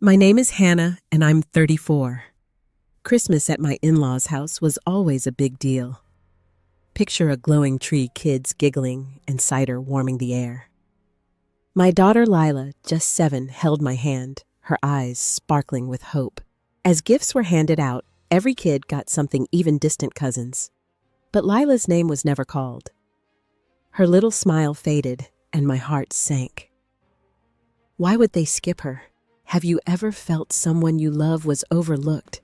My name is Hannah, and I'm 34. Christmas at my in-laws' house was always a big deal. Picture a glowing tree, kids giggling, and cider warming the air. My daughter Lila, just 7, held my hand, her eyes sparkling with hope. As gifts were handed out, every kid got something, even distant cousins. But Lila's name was never called. Her little smile faded, and my heart sank. Why would they skip her? Have you ever felt someone you love was overlooked?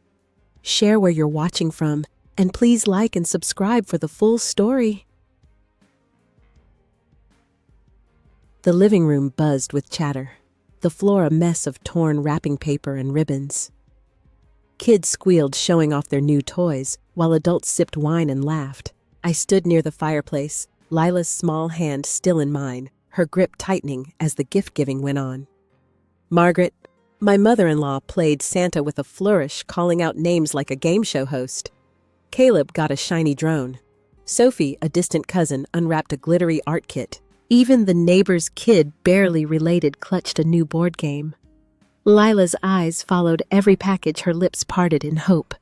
Share where you're watching from, and please like and subscribe for the full story. The living room buzzed with chatter, the floor a mess of torn wrapping paper and ribbons. Kids squealed, showing off their new toys, while adults sipped wine and laughed. I stood near the fireplace, Lila's small hand still in mine, her grip tightening as the gift-giving went on. Margaret, my mother-in-law, played Santa with a flourish, calling out names like a game show host. Caleb got a shiny drone. Sophie, a distant cousin, unwrapped a glittery art kit. Even the neighbor's kid, barely related, clutched a new board game. Lila's eyes followed every package, her lips parted in hope.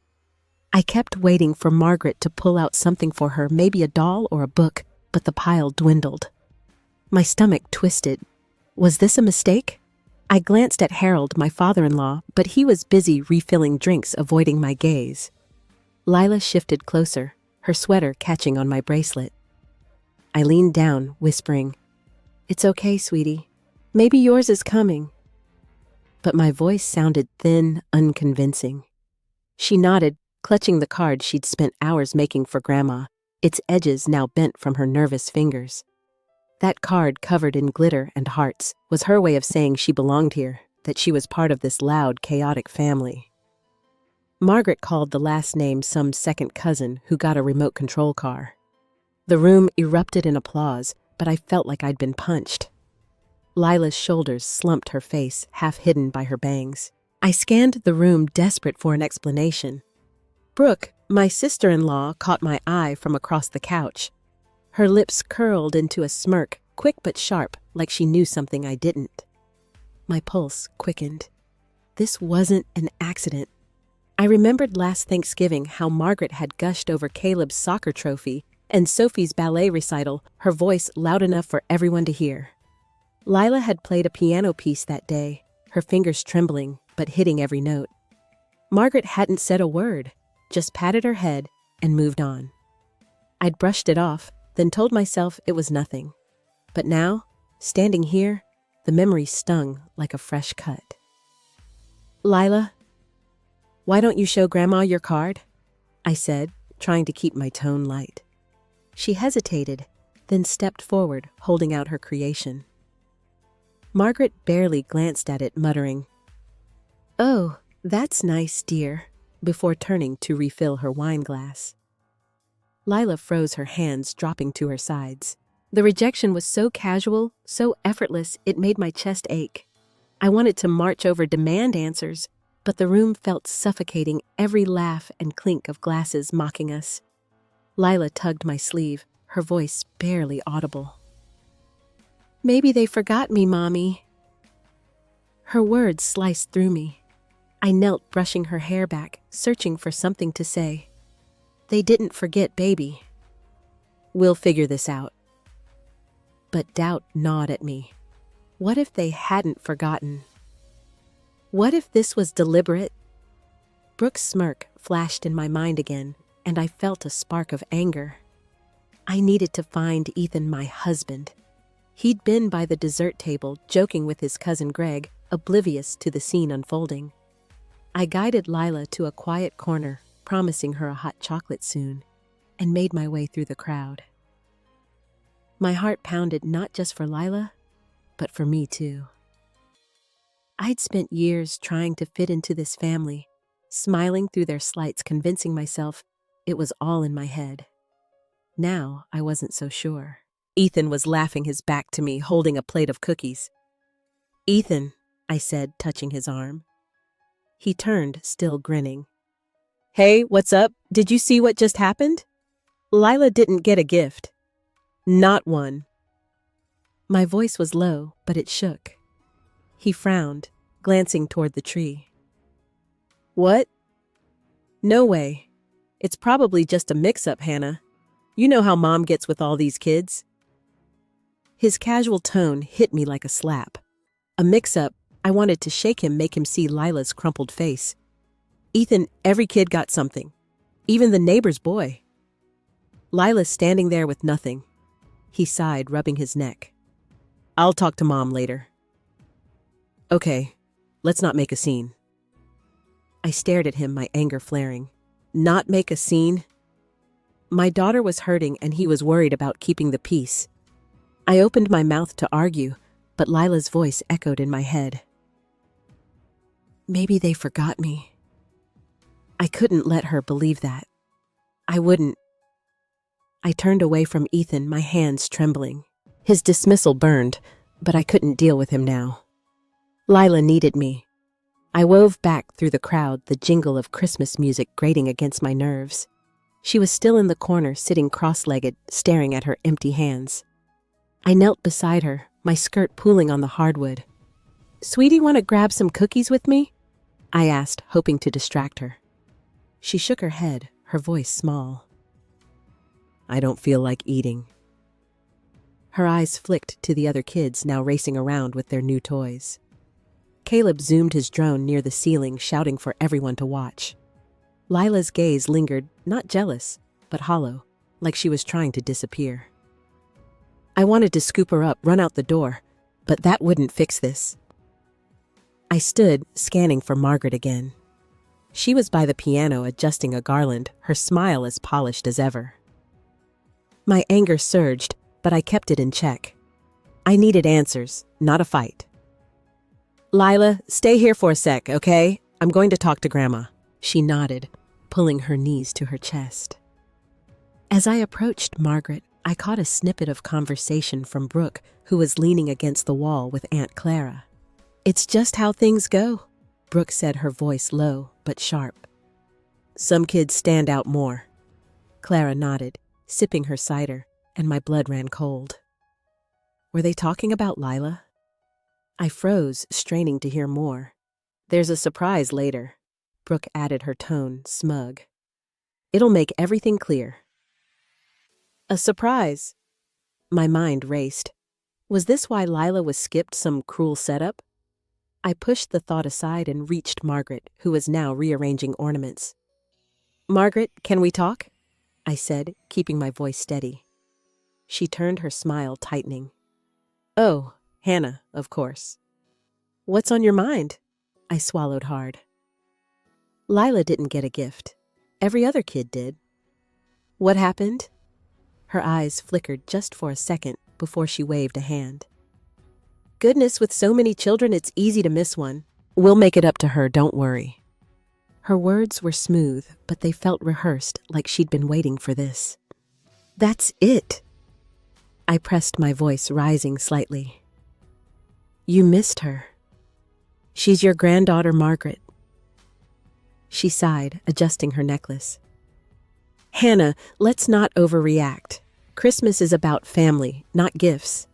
I kept waiting for Margaret to pull out something for her, maybe a doll or a book, but the pile dwindled. My stomach twisted. Was this a mistake? I glanced at Harold, my father-in-law, but he was busy refilling drinks, avoiding my gaze. Lila shifted closer, her sweater catching on my bracelet. I leaned down, whispering, "It's okay, sweetie. Maybe yours is coming." But my voice sounded thin, unconvincing. She nodded, clutching the card she'd spent hours making for Grandma, its edges now bent from her nervous fingers. That card, covered in glitter and hearts, was her way of saying she belonged here, that she was part of this loud, chaotic family. Margaret called the last name some second cousin who got a remote control car. The room erupted in applause, but I felt like I'd been punched. Lila's shoulders slumped, her face half hidden by her bangs. I scanned the room, desperate for an explanation. Brooke, my sister-in-law, caught my eye from across the couch. Her lips curled into a smirk, quick but sharp, like she knew something I didn't. My pulse quickened. This wasn't an accident. I remembered last Thanksgiving how Margaret had gushed over Caleb's soccer trophy and Sophie's ballet recital, her voice loud enough for everyone to hear. Lila had played a piano piece that day, her fingers trembling but hitting every note. Margaret hadn't said a word, just patted her head and moved on. I'd brushed it off, then told myself it was nothing. But now, standing here, the memory stung like a fresh cut. "Lila, why don't you show Grandma your card?" I said, trying to keep my tone light. She hesitated, then stepped forward, holding out her creation. Margaret barely glanced at it, muttering, "Oh, that's nice, dear," before turning to refill her wine glass. Lila froze, her hands dropping to her sides. The rejection was so casual, so effortless, it made my chest ache. I wanted to march over, demand answers, but the room felt suffocating, every laugh and clink of glasses mocking us. Lila tugged my sleeve, her voice barely audible. "Maybe they forgot me, Mommy." Her words sliced through me. I knelt, brushing her hair back, searching for something to say. "They didn't forget, baby. We'll figure this out." But doubt gnawed at me. What if they hadn't forgotten? What if this was deliberate? Brooke's smirk flashed in my mind again, and I felt a spark of anger. I needed to find Ethan, my husband. He'd been by the dessert table, joking with his cousin Greg, oblivious to the scene unfolding. I guided Lila to a quiet corner, promising her a hot chocolate soon, and made my way through the crowd. My heart pounded not just for Lila, but for me too. I'd spent years trying to fit into this family, smiling through their slights, convincing myself it was all in my head. Now I wasn't so sure. Ethan was laughing, his back to me, holding a plate of cookies. "Ethan," I said, touching his arm. He turned, still grinning. "Hey, what's up? Did you see what just happened?" Lila didn't get a gift. Not one. My voice was low, but it shook. He frowned, glancing toward the tree. What? No way. It's probably just a mix-up, Hannah. You know how Mom gets with all these kids. His casual tone hit me like a slap. A mix-up. I wanted to shake him, make him see Lila's crumpled face. Ethan, every kid got something. Even the neighbor's boy. Lila's standing there with nothing. He sighed, rubbing his neck. I'll talk to Mom later. Okay, let's not make a scene. I stared at him, my anger flaring. Not make a scene? My daughter was hurting and he was worried about keeping the peace. I opened my mouth to argue, but Lila's voice echoed in my head. Maybe they forgot me. I couldn't let her believe that. I wouldn't. I turned away from Ethan, my hands trembling. His dismissal burned, but I couldn't deal with him now. Lila needed me. I wove back through the crowd, the jingle of Christmas music grating against my nerves. She was still in the corner, sitting cross-legged, staring at her empty hands. I knelt beside her, my skirt pooling on the hardwood. Sweetie, want to grab some cookies with me? I asked, hoping to distract her. She shook her head, her voice small. I don't feel like eating. Her eyes flicked to the other kids now racing around with their new toys. Caleb zoomed his drone near the ceiling, shouting for everyone to watch. Lila's gaze lingered, not jealous, but hollow, like she was trying to disappear. I wanted to scoop her up, run out the door, but that wouldn't fix this. I stood, scanning for Margaret again. She was by the piano adjusting a garland, her smile as polished as ever. My anger surged, but I kept it in check. I needed answers, not a fight. Lila, stay here for a sec, okay? I'm going to talk to Grandma. She nodded, pulling her knees to her chest. As I approached Margaret, I caught a snippet of conversation from Brooke, who was leaning against the wall with Aunt Clara. It's just how things go, Brooke said, her voice low but sharp. Some kids stand out more. Clara nodded, sipping her cider, and my blood ran cold. Were they talking about Lila? I froze, straining to hear more. There's a surprise later, Brooke added, her tone smug. It'll make everything clear. A surprise? My mind raced. Was this why Lila was skipped, some cruel setup? I pushed the thought aside and reached Margaret, who was now rearranging ornaments. Margaret, can we talk? I said, keeping my voice steady. She turned, her smile tightening. Oh, Hannah, of course. What's on your mind? I swallowed hard. Lila didn't get a gift. Every other kid did. What happened? Her eyes flickered just for a second before she waved a hand. Goodness, with so many children, it's easy to miss one. We'll make it up to her, don't worry. Her words were smooth, but they felt rehearsed, like she'd been waiting for this. That's it. I pressed, my voice rising slightly. You missed her. She's your granddaughter, Margaret. She sighed, adjusting her necklace. Hannah, let's not overreact. Christmas is about family, not gifts.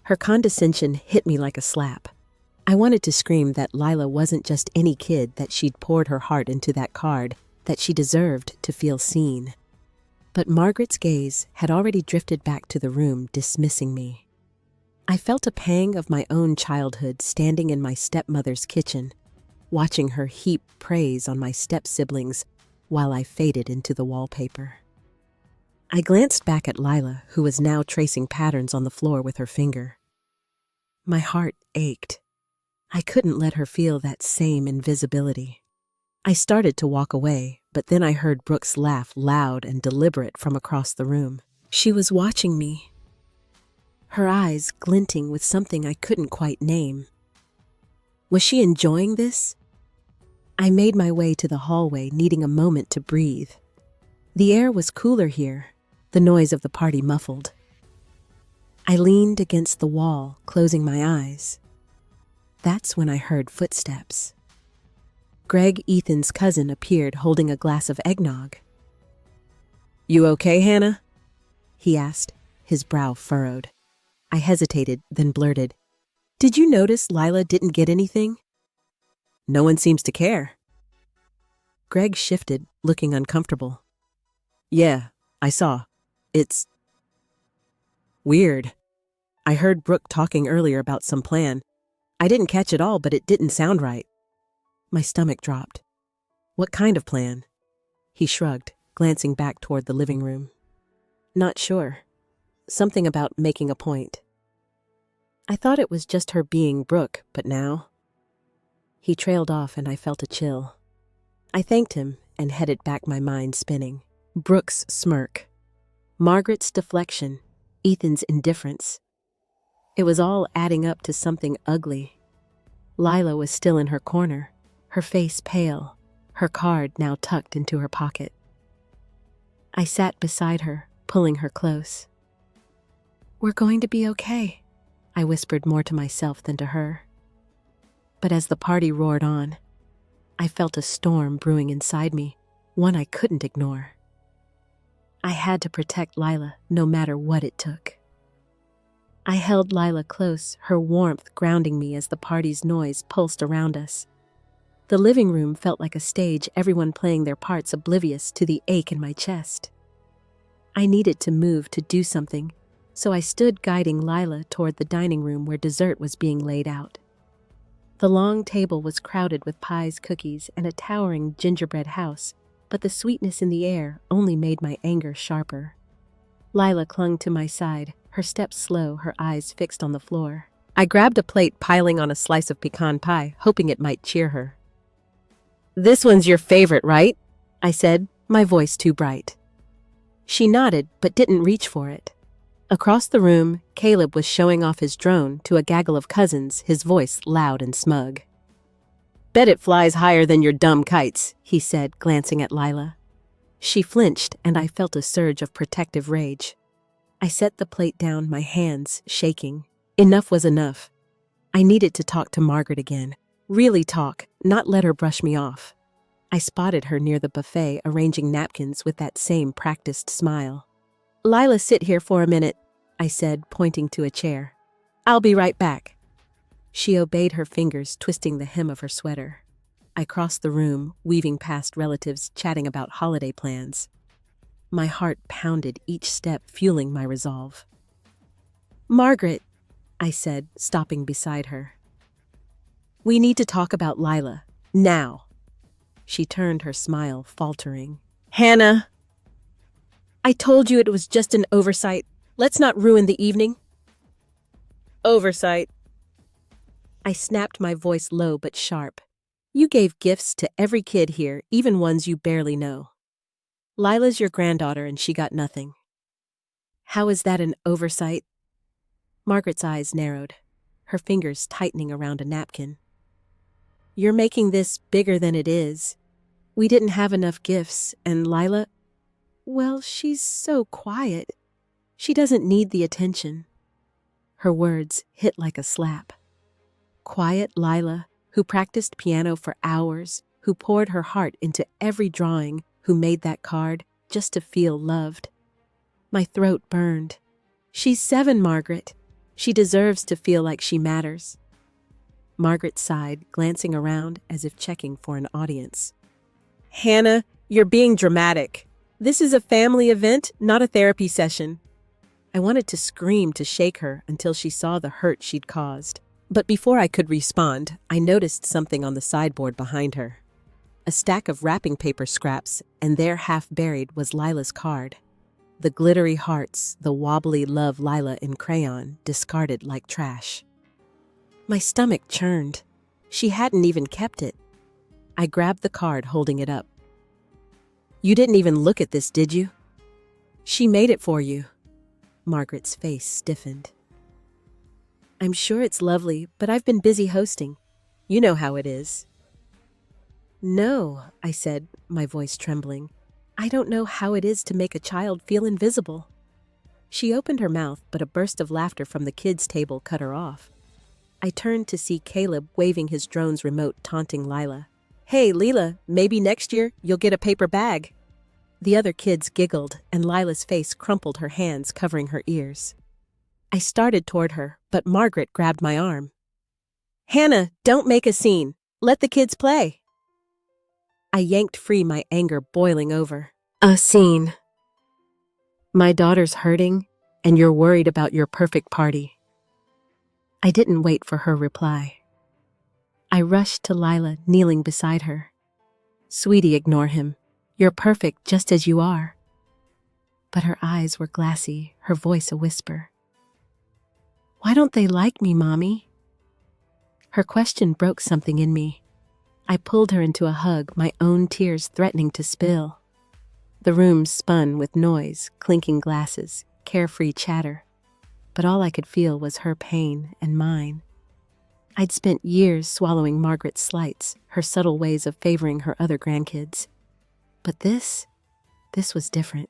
Her condescension hit me like a slap. I wanted to scream that Lila wasn't just any kid, that she'd poured her heart into that card, that she deserved to feel seen. But Margaret's gaze had already drifted back to the room, dismissing me. I felt a pang of my own childhood standing in my stepmother's kitchen, watching her heap praise on my step-siblings while I faded into the wallpaper. I glanced back at Lila, who was now tracing patterns on the floor with her finger. My heart ached. I couldn't let her feel that same invisibility. I started to walk away, but then I heard Brooke's laugh, loud and deliberate, from across the room. She was watching me, her eyes glinting with something I couldn't quite name. Was she enjoying this? I made my way to the hallway, needing a moment to breathe. The air was cooler here, the noise of the party muffled. I leaned against the wall, closing my eyes. That's when I heard footsteps. Greg, Ethan's cousin, appeared holding a glass of eggnog. You okay, Hannah? He asked, his brow furrowed. I hesitated, then blurted, Did you notice Lila didn't get anything? No one seems to care. Greg shifted, looking uncomfortable. Yeah, I saw. It's weird. I heard Brooke talking earlier about some plan. I didn't catch it all, but it didn't sound right. My stomach dropped. What kind of plan? He shrugged, glancing back toward the living room. Not sure. Something about making a point. I thought it was just her being Brooke, but now... He trailed off and I felt a chill. I thanked him and headed back, my mind spinning. Brooke's smirk. Margaret's deflection. Ethan's indifference. It was all adding up to something ugly. Lila was still in her corner, her face pale, her card now tucked into her pocket. I sat beside her, pulling her close. We're going to be okay, I whispered more to myself than to her. But as the party roared on, I felt a storm brewing inside me, one I couldn't ignore. I had to protect Lila, no matter what it took. I held Lila close, her warmth grounding me as the party's noise pulsed around us. The living room felt like a stage, everyone playing their parts oblivious to the ache in my chest. I needed to move, to do something, so I stood guiding Lila toward the dining room where dessert was being laid out. The long table was crowded with pies, cookies, and a towering gingerbread house, but the sweetness in the air only made my anger sharper. Lila clung to my side, her steps slow, her eyes fixed on the floor. I grabbed a plate, piling on a slice of pecan pie, hoping it might cheer her. This one's your favorite, right? I said, my voice too bright. She nodded, but didn't reach for it. Across the room, Caleb was showing off his drone to a gaggle of cousins, his voice loud and smug. Bet it flies higher than your dumb kites, he said, glancing at Lila. She flinched, and I felt a surge of protective rage. I set the plate down, my hands shaking. Enough was enough. I needed to talk to Margaret again. Really talk, not let her brush me off. I spotted her near the buffet, arranging napkins with that same practiced smile. Lila, sit here for a minute, I said, pointing to a chair. I'll be right back. She obeyed, her fingers twisting the hem of her sweater. I crossed the room, weaving past relatives chatting about holiday plans. My heart pounded each step, fueling my resolve. Margaret, I said, stopping beside her. We need to talk about Lila, now. She turned, her smile faltering. Hannah! I told you it was just an oversight. Let's not ruin the evening. Oversight. I snapped, my voice low but sharp. You gave gifts to every kid here, even ones you barely know. Lila's your granddaughter and she got nothing. How is that an oversight? Margaret's eyes narrowed, her fingers tightening around a napkin. You're making this bigger than it is. We didn't have enough gifts, and Lila, well, she's so quiet. She doesn't need the attention. Her words hit like a slap. Quiet Lila, who practiced piano for hours, who poured her heart into every drawing, who made that card just to feel loved. My throat burned. She's 7, Margaret. She deserves to feel like she matters. Margaret sighed, glancing around as if checking for an audience. Hannah, you're being dramatic. This is a family event, not a therapy session. I wanted to scream, to shake her until she saw the hurt she'd caused. But before I could respond, I noticed something on the sideboard behind her. A stack of wrapping paper scraps, and there, half buried, was Lila's card. The glittery hearts, the wobbly love Lila in crayon, discarded like trash. My stomach churned. She hadn't even kept it. I grabbed the card, holding it up. You didn't even look at this, did you? She made it for you. Margaret's face stiffened. I'm sure it's lovely, but I've been busy hosting. You know how it is. No, I said, my voice trembling. I don't know how it is to make a child feel invisible. She opened her mouth, but a burst of laughter from the kids' table cut her off. I turned to see Caleb waving his drone's remote, taunting Lila. Hey, Lila, maybe next year you'll get a paper bag. The other kids giggled, and Lila's face crumpled, her hands covering her ears. I started toward her, but Margaret grabbed my arm. Hannah, don't make a scene. Let the kids play. I yanked free, my anger boiling over. A scene. My daughter's hurting, and you're worried about your perfect party. I didn't wait for her reply. I rushed to Lila, kneeling beside her. Sweetie, ignore him. You're perfect just as you are. But her eyes were glassy, her voice a whisper. Why don't they like me, Mommy? Her question broke something in me. I pulled her into a hug, my own tears threatening to spill. The room spun with noise, clinking glasses, carefree chatter. But all I could feel was her pain and mine. I'd spent years swallowing Margaret's slights, her subtle ways of favoring her other grandkids. But this was different.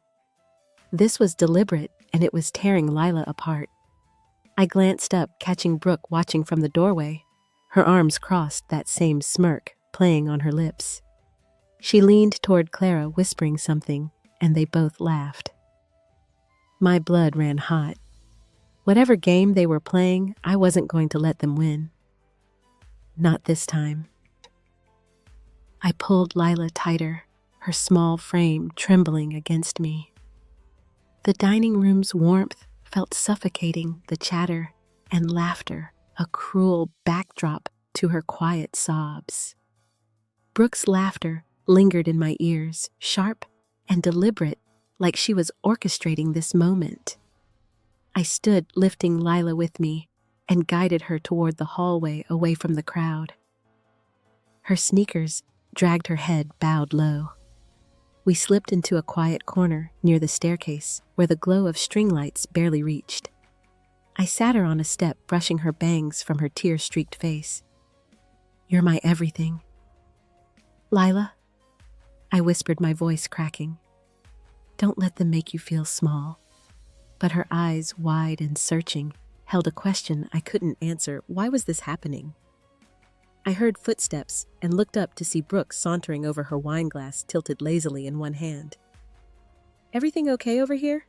This was deliberate, and it was tearing Lila apart. I glanced up, catching Brooke watching from the doorway, her arms crossed, that same smirk playing on her lips. She leaned toward Clara, whispering something, and they both laughed. My blood ran hot. Whatever game they were playing, I wasn't going to let them win. Not this time. I pulled Lila tighter, her small frame trembling against me. The dining room's warmth felt suffocating, the chatter and laughter, a cruel backdrop to her quiet sobs. Brooke's laughter lingered in my ears, sharp and deliberate, like she was orchestrating this moment. I stood, lifting Lila with me, and guided her toward the hallway away from the crowd. Her sneakers dragged her head bowed low. We slipped into a quiet corner near the staircase where the glow of string lights barely reached. I sat her on a step, brushing her bangs from her tear-streaked face. You're my everything. Lila, I whispered, my voice cracking. Don't let them make you feel small. But her eyes, wide and searching, held a question I couldn't answer. Why was this happening? I heard footsteps and looked up to see Brooke sauntering over, her wine glass tilted lazily in one hand. Everything okay over here?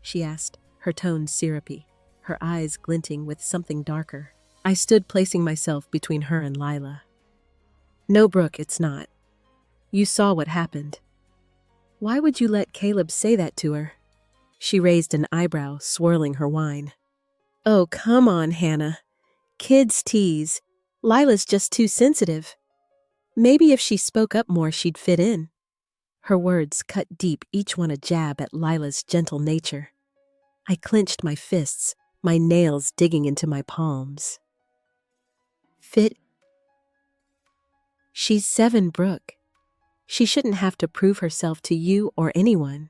She asked, her tone syrupy, her eyes glinting with something darker. I stood, placing myself between her and Lila. No, Brooke, it's not. You saw what happened. Why would you let Caleb say that to her? She raised an eyebrow, swirling her wine. Oh, come on, Hannah. Kids tease. Lila's just too sensitive. Maybe if she spoke up more, she'd fit in. Her words cut deep, each one a jab at Lila's gentle nature. I clenched my fists, my nails digging into my palms. Fit? She's 7, Brooke. She shouldn't have to prove herself to you or anyone.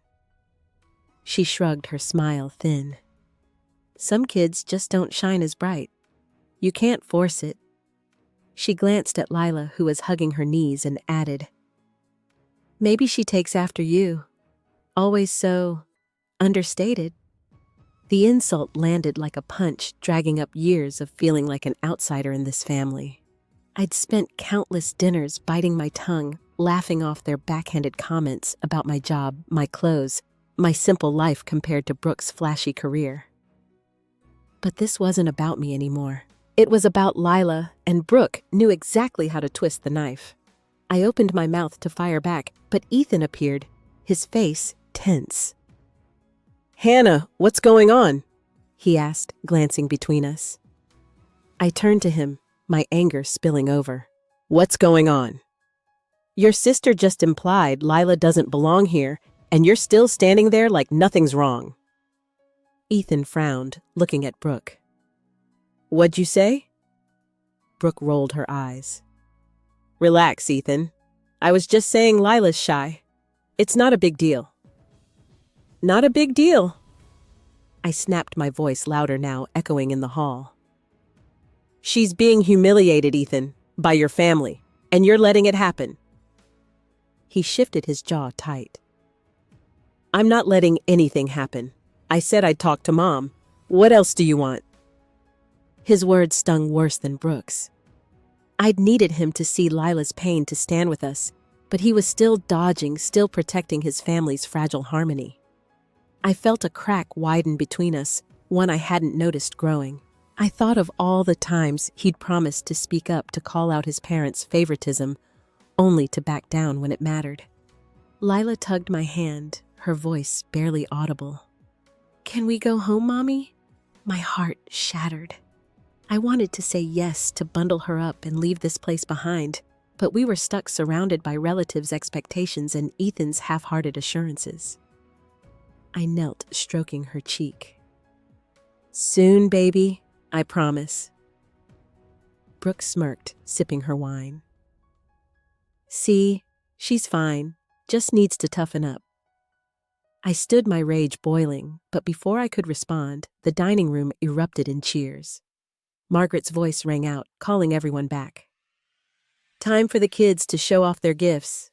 She shrugged, her smile thin. Some kids just don't shine as bright. You can't force it. She glanced at Lila, who was hugging her knees, and added, Maybe she takes after you. Always so understated. The insult landed like a punch, dragging up years of feeling like an outsider in this family. I'd spent countless dinners biting my tongue, laughing off their backhanded comments about my job, my clothes, my simple life compared to Brooke's flashy career. But this wasn't about me anymore. It was about Lila, and Brooke knew exactly how to twist the knife. I opened my mouth to fire back, but Ethan appeared, his face tense. Hannah, what's going on? He asked, glancing between us. I turned to him, my anger spilling over. What's going on? Your sister just implied Lila doesn't belong here, and you're still standing there like nothing's wrong. Ethan frowned, looking at Brooke. What'd you say? Brooke rolled her eyes. Relax, Ethan. I was just saying Lila's shy. It's not a big deal. Not a big deal. I snapped, my voice louder now, echoing in the hall. She's being humiliated, Ethan, by your family, and you're letting it happen. He shifted, his jaw tight. I'm not letting anything happen. I said I'd talk to Mom. What else do you want? His words stung worse than Brooke's. I'd needed him to see Lila's pain to stand with us, but he was still dodging, still protecting his family's fragile harmony. I felt a crack widen between us, one I hadn't noticed growing. I thought of all the times he'd promised to speak up to call out his parents' favoritism, only to back down when it mattered. Lila tugged my hand, her voice barely audible. "Can we go home, Mommy?" My heart shattered. I wanted to say yes to bundle her up and leave this place behind, but we were stuck surrounded by relatives' expectations and Ethan's half-hearted assurances. I knelt, stroking her cheek. "Soon, baby, I promise." Brooke smirked, sipping her wine. "See, she's fine, just needs to toughen up." I stood, my rage boiling, but before I could respond, the dining room erupted in cheers. Margaret's voice rang out, calling everyone back. "Time for the kids to show off their gifts.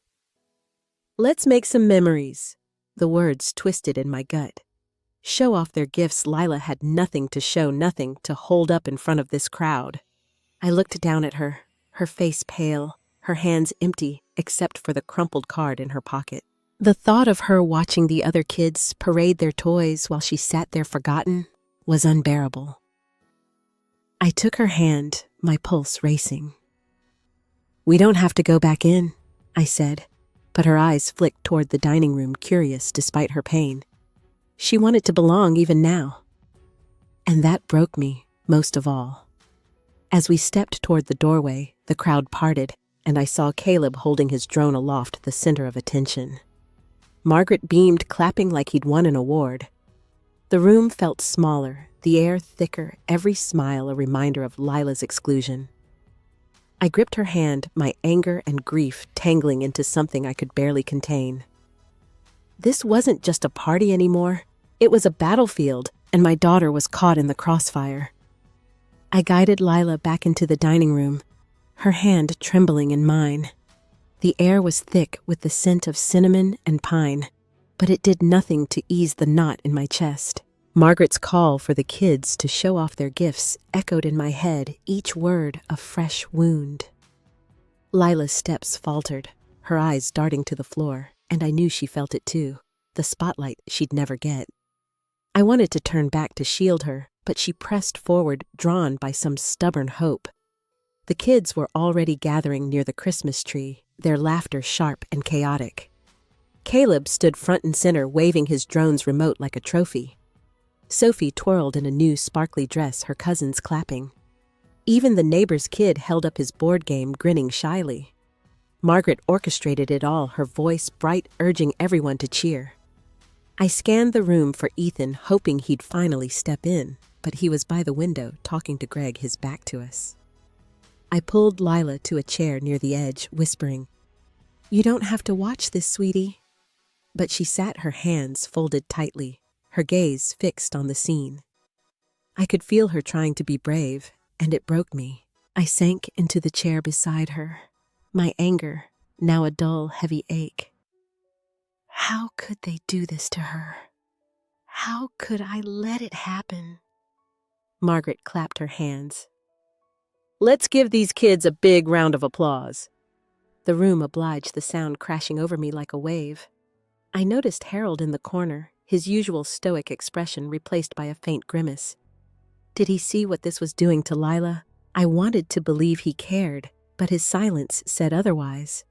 Let's make some memories." The words twisted in my gut. Show off their gifts. Lila had nothing to show, nothing to hold up in front of this crowd. I looked down at her, her face pale, her hands empty except for the crumpled card in her pocket. The thought of her watching the other kids parade their toys while she sat there forgotten was unbearable. I took her hand, my pulse racing. "We don't have to go back in," I said, but her eyes flicked toward the dining room, curious despite her pain. She wanted to belong even now. And that broke me, most of all. As we stepped toward the doorway, the crowd parted, and I saw Caleb holding his drone aloft, the center of attention. Margaret beamed, clapping like he'd won an award. The room felt smaller, the air thicker, every smile a reminder of Lila's exclusion. I gripped her hand, my anger and grief tangling into something I could barely contain. This wasn't just a party anymore. It was a battlefield, and my daughter was caught in the crossfire. I guided Lila back into the dining room, her hand trembling in mine. The air was thick with the scent of cinnamon and pine, but it did nothing to ease the knot in my chest. Margaret's call for the kids to show off their gifts echoed in my head, each word a fresh wound. Lila's steps faltered, her eyes darting to the floor, and I knew she felt it too, the spotlight she'd never get. I wanted to turn back to shield her, but she pressed forward, drawn by some stubborn hope. The kids were already gathering near the Christmas tree, their laughter sharp and chaotic. Caleb stood front and center, waving his drone's remote like a trophy. Sophie twirled in a new sparkly dress, her cousins clapping. Even the neighbor's kid held up his board game, grinning shyly. Margaret orchestrated it all, her voice bright, urging everyone to cheer. I scanned the room for Ethan, hoping he'd finally step in, but he was by the window, talking to Greg, his back to us. I pulled Lila to a chair near the edge, whispering, "You don't have to watch this, sweetie." But she sat, her hands folded tightly, her gaze fixed on the scene. I could feel her trying to be brave, and it broke me. I sank into the chair beside her, my anger now a dull, heavy ache. How could they do this to her? How could I let it happen? Margaret clapped her hands. "Let's give these kids a big round of applause." The room obliged, the sound crashing over me like a wave. I noticed Harold in the corner, his usual stoic expression replaced by a faint grimace. Did he see what this was doing to Lila? I wanted to believe he cared, but his silence said otherwise.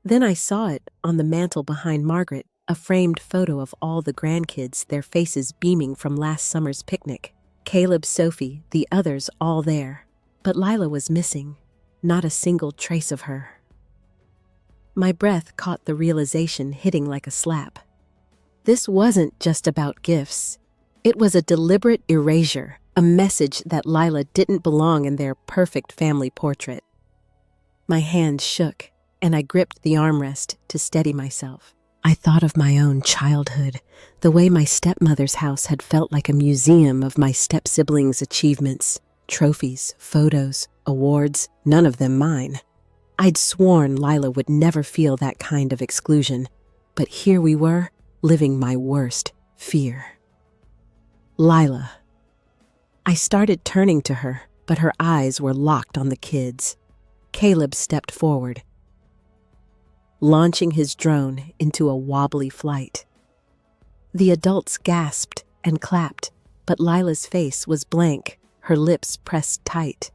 Then I saw it on the mantel behind Margaret, a framed photo of all the grandkids, their faces beaming from last summer's picnic. Caleb, Sophie, the others all there. But Lila was missing, not a single trace of her. My breath caught the realization hitting like a slap. This wasn't just about gifts. It was a deliberate erasure, a message that Lila didn't belong in their perfect family portrait. My hands shook, and I gripped the armrest to steady myself. I thought of my own childhood, the way my stepmother's house had felt like a museum of my step-siblings' achievements. Trophies, photos, awards, none of them mine. I'd sworn Lila would never feel that kind of exclusion, but here we were, living my worst fear. Lila. I started turning to her, but her eyes were locked on the kids. Caleb stepped forward, launching his drone into a wobbly flight. The adults gasped and clapped, but Lila's face was blank, her lips pressed tight.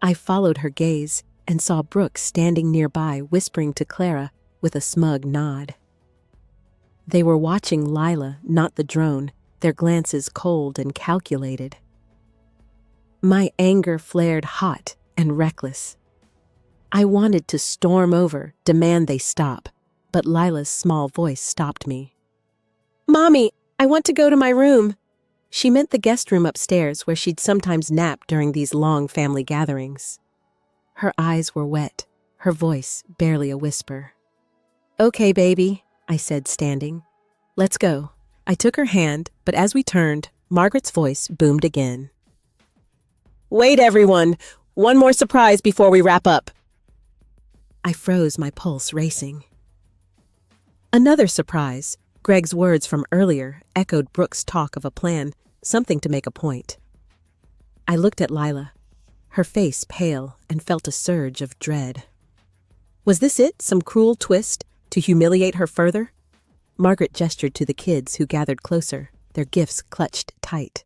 I followed her gaze and saw Brooke standing nearby, whispering to Clara with a smug nod. They were watching Lila, not the drone, their glances cold and calculated. My anger flared hot and reckless. I wanted to storm over, demand they stop, but Lila's small voice stopped me. "Mommy, I want to go to my room." She meant the guest room upstairs where she'd sometimes nap during these long family gatherings. Her eyes were wet, her voice barely a whisper. "Okay, baby," I said, standing. "Let's go." I took her hand, but as we turned, Margaret's voice boomed again. "Wait, everyone! One more surprise before we wrap up." I froze, my pulse racing. Another surprise. Greg's words from earlier echoed Brooke's talk of a plan, something to make a point. I looked at Lila, her face pale, and felt a surge of dread. Was this it, some cruel twist to humiliate her further? Margaret gestured to the kids who gathered closer, their gifts clutched tight.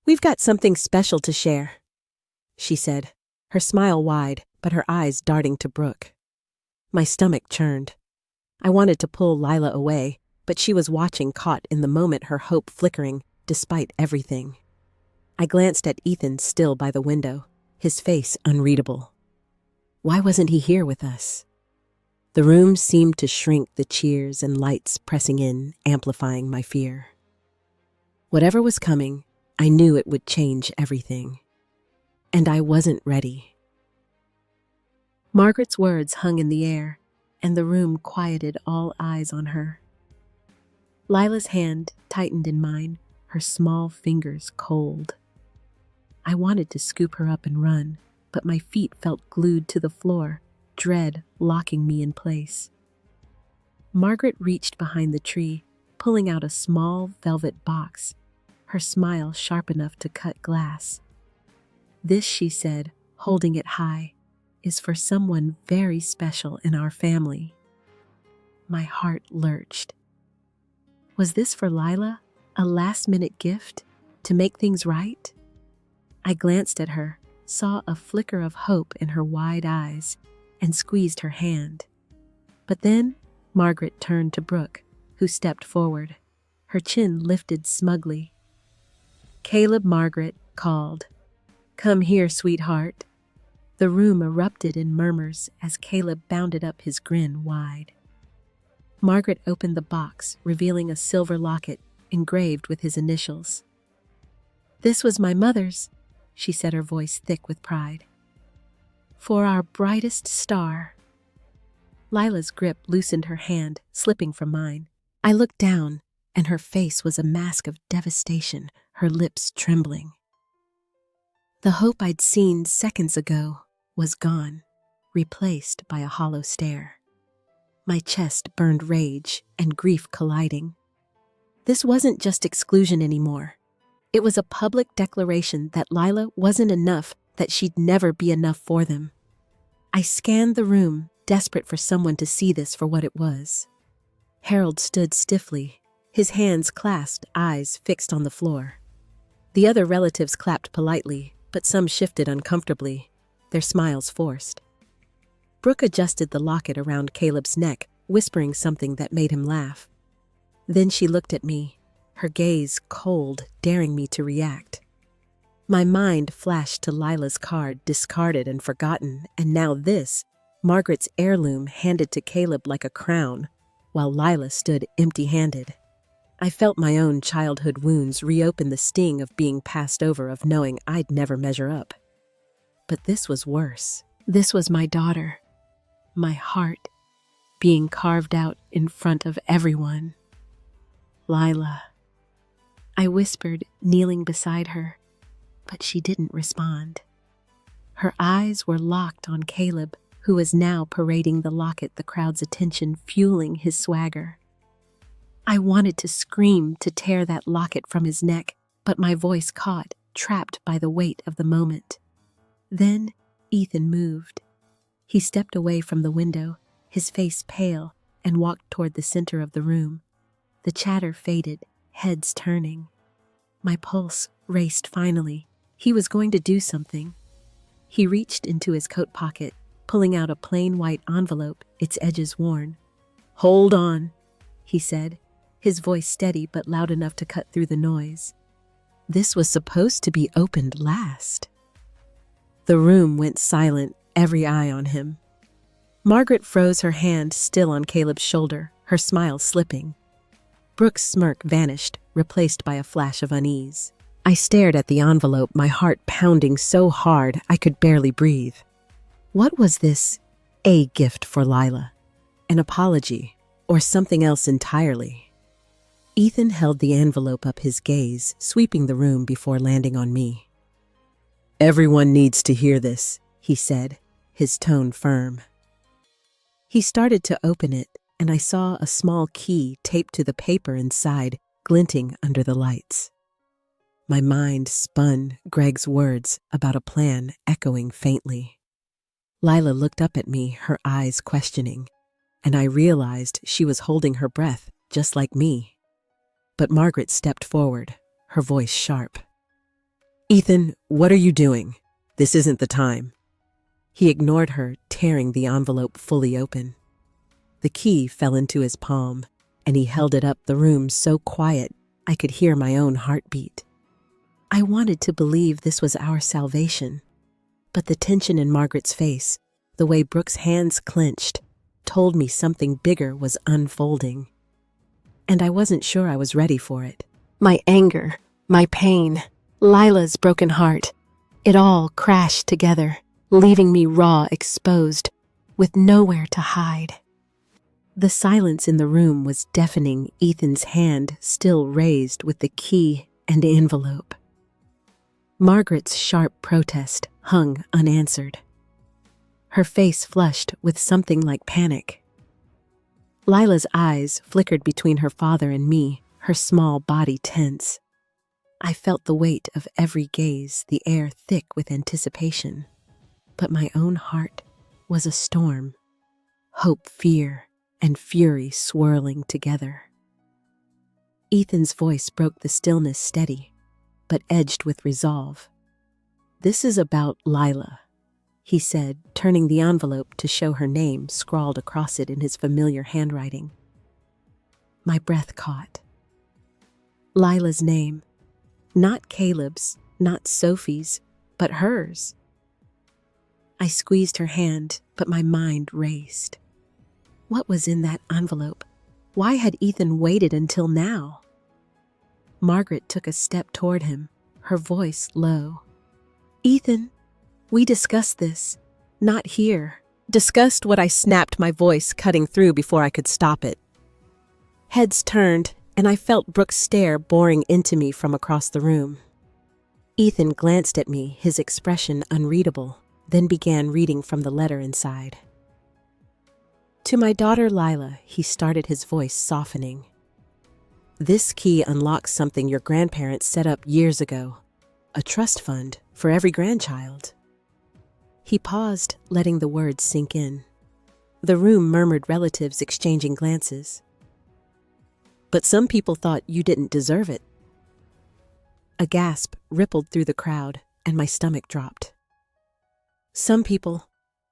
"We've got something special to share," she said, her smile wide, but her eyes darting to Brooke. My stomach churned. I wanted to pull Lila away, but she was watching, caught in the moment, her hope flickering, despite everything. I glanced at Ethan, still by the window, his face unreadable. Why wasn't he here with us? The room seemed to shrink, the cheers and lights pressing in, amplifying my fear. Whatever was coming, I knew it would change everything. And I wasn't ready. Margaret's words hung in the air, and the room quieted, all eyes on her. Lila's hand tightened in mine, her small fingers cold. I wanted to scoop her up and run, but my feet felt glued to the floor, dread locking me in place. Margaret reached behind the tree, pulling out a small velvet box, her smile sharp enough to cut glass. "This," she said, holding it high, "is for someone very special in our family." My heart lurched. Was this for Lila, a last-minute gift to make things right? I glanced at her, saw a flicker of hope in her wide eyes, and squeezed her hand. But then Margaret turned to Brooke, who stepped forward, her chin lifted smugly. "Caleb," Margaret called. "Come here, sweetheart." The room erupted in murmurs as Caleb bounded up, his grin wide. Margaret opened the box, revealing a silver locket engraved with his initials. "This was my mother's," she said, her voice thick with pride. "For our brightest star." Lila's grip loosened her hand, slipping from mine. I looked down, and her face was a mask of devastation, her lips trembling. The hope I'd seen seconds ago was gone, replaced by a hollow stare. My chest burned, rage and grief colliding. This wasn't just exclusion anymore. It was a public declaration that Lila wasn't enough, that she'd never be enough for them. I scanned the room, desperate for someone to see this for what it was. Harold stood stiffly, his hands clasped, eyes fixed on the floor. The other relatives clapped politely, but some shifted uncomfortably, their smiles forced. Brooke adjusted the locket around Caleb's neck, whispering something that made him laugh. Then she looked at me, her gaze cold, daring me to react. My mind flashed to Lila's card, discarded and forgotten, and now this, Margaret's heirloom, handed to Caleb like a crown, while Lila stood empty-handed. I felt my own childhood wounds reopen, the sting of being passed over, of knowing I'd never measure up. But this was worse. This was my daughter, my heart, being carved out in front of everyone. "Lila," I whispered, kneeling beside her, but she didn't respond. Her eyes were locked on Caleb, who was now parading the locket, the crowd's attention fueling his swagger. I wanted to scream, to tear that locket from his neck, but my voice caught, trapped by the weight of the moment. Then Ethan moved. He stepped away from the window, his face pale, and walked toward the center of the room. The chatter faded, heads turning. My pulse raced finally. He was going to do something. He reached into his coat pocket, pulling out a plain white envelope, its edges worn. "Hold on," he said, his voice steady but loud enough to cut through the noise. This was supposed to be opened last. The room went silent, every eye on him. Margaret froze, her hand still on Caleb's shoulder, her smile slipping. Brooke's smirk vanished, replaced by a flash of unease. I stared at the envelope, my heart pounding so hard I could barely breathe. What was this? A gift for Lila? An apology? Or something else entirely? Ethan held the envelope up, his gaze sweeping the room before landing on me. "Everyone needs to hear this," he said, his tone firm. He started to open it, and I saw a small key taped to the paper inside, glinting under the lights. My mind spun, Greg's words about a plan echoing faintly. Lila looked up at me, her eyes questioning, and I realized she was holding her breath, just like me. But Margaret stepped forward, her voice sharp. "Ethan, what are you doing? This isn't the time." He ignored her, tearing the envelope fully open. The key fell into his palm, and he held it up, the room so quiet I could hear my own heartbeat. I wanted to believe this was our salvation, but the tension in Margaret's face, the way Brooke's hands clenched, told me something bigger was unfolding. And I wasn't sure I was ready for it. My anger, my pain, Lila's broken heart, it all crashed together, leaving me raw, exposed, with nowhere to hide. The silence in the room was deafening, Ethan's hand still raised with the key and envelope. Margaret's sharp protest hung unanswered. Her face flushed with something like panic. Lila's eyes flickered between her father and me, her small body tense. I felt the weight of every gaze, the air thick with anticipation. But my own heart was a storm. Hope, fear, and fury swirling together. Ethan's voice broke the stillness, steady, but edged with resolve. "This is about Lila," he said, turning the envelope to show her name scrawled across it in his familiar handwriting. My breath caught. Lila's name. Not Caleb's, not Sophie's, but hers. I squeezed her hand, but my mind raced. What was in that envelope? Why had Ethan waited until now? Margaret took a step toward him, her voice low. "Ethan, we discussed this. Not here." "Discussed what?" I snapped, my voice cutting through before I could stop it. Heads turned, and I felt Brooke's stare boring into me from across the room. Ethan glanced at me, his expression unreadable, then began reading from the letter inside. "To my daughter Lila," he started, his voice softening. "This key unlocks something your grandparents set up years ago. A trust fund for every grandchild." He paused, letting the words sink in. The room murmured, relatives exchanging glances. "But some people thought you didn't deserve it." A gasp rippled through the crowd, and my stomach dropped. "Some people."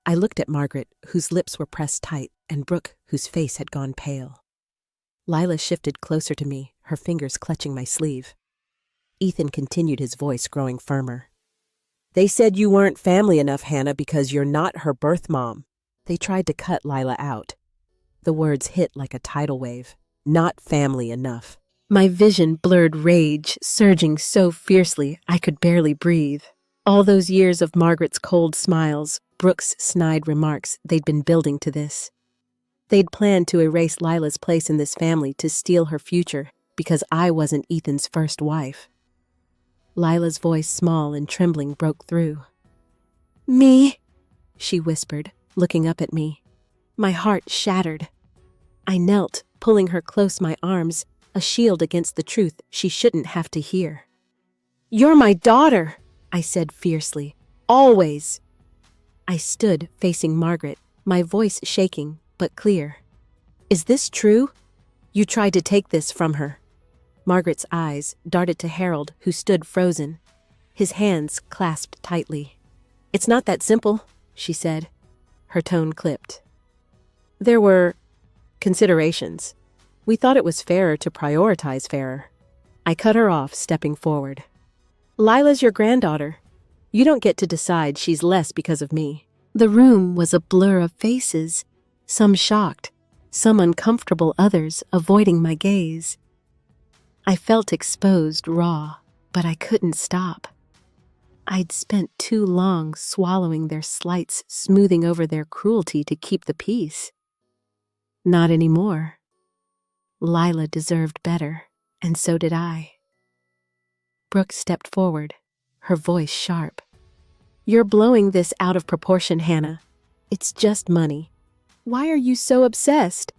I looked at Margaret, whose lips were pressed tight, and Brooke, whose face had gone pale. Lila shifted closer to me, her fingers clutching my sleeve. Ethan continued, his voice growing firmer. "They said you weren't family enough, Hannah, because you're not her birth mom. They tried to cut Lila out." The words hit like a tidal wave. Not family enough. My vision blurred, rage surging so fiercely I could barely breathe. All those years of Margaret's cold smiles, Brooke's snide remarks, they'd been building to this. They'd planned to erase Lila's place in this family, to steal her future, because I wasn't Ethan's first wife. Lila's voice, small and trembling, broke through. "Me?" she whispered, looking up at me. My heart shattered. I knelt, pulling her close, my arms, a shield against the truth she shouldn't have to hear. "You're my daughter," I said fiercely. "Always." I stood, facing Margaret, my voice shaking, but clear. "Is this true? You tried to take this from her." Margaret's eyes darted to Harold, who stood frozen. His hands clasped tightly. "It's not that simple," she said. Her tone clipped. "There were considerations. We thought it was fairer to prioritize fairer." I cut her off, stepping forward. "Lila's your granddaughter. You don't get to decide she's less because of me." The room was a blur of faces, some shocked, some uncomfortable, others avoiding my gaze. I felt exposed, raw, but I couldn't stop. I'd spent too long swallowing their slights, smoothing over their cruelty to keep the peace. Not anymore. Lila deserved better, and so did I. Brooke stepped forward, her voice sharp. "You're blowing this out of proportion, Hannah. It's just money. Why are you so obsessed?"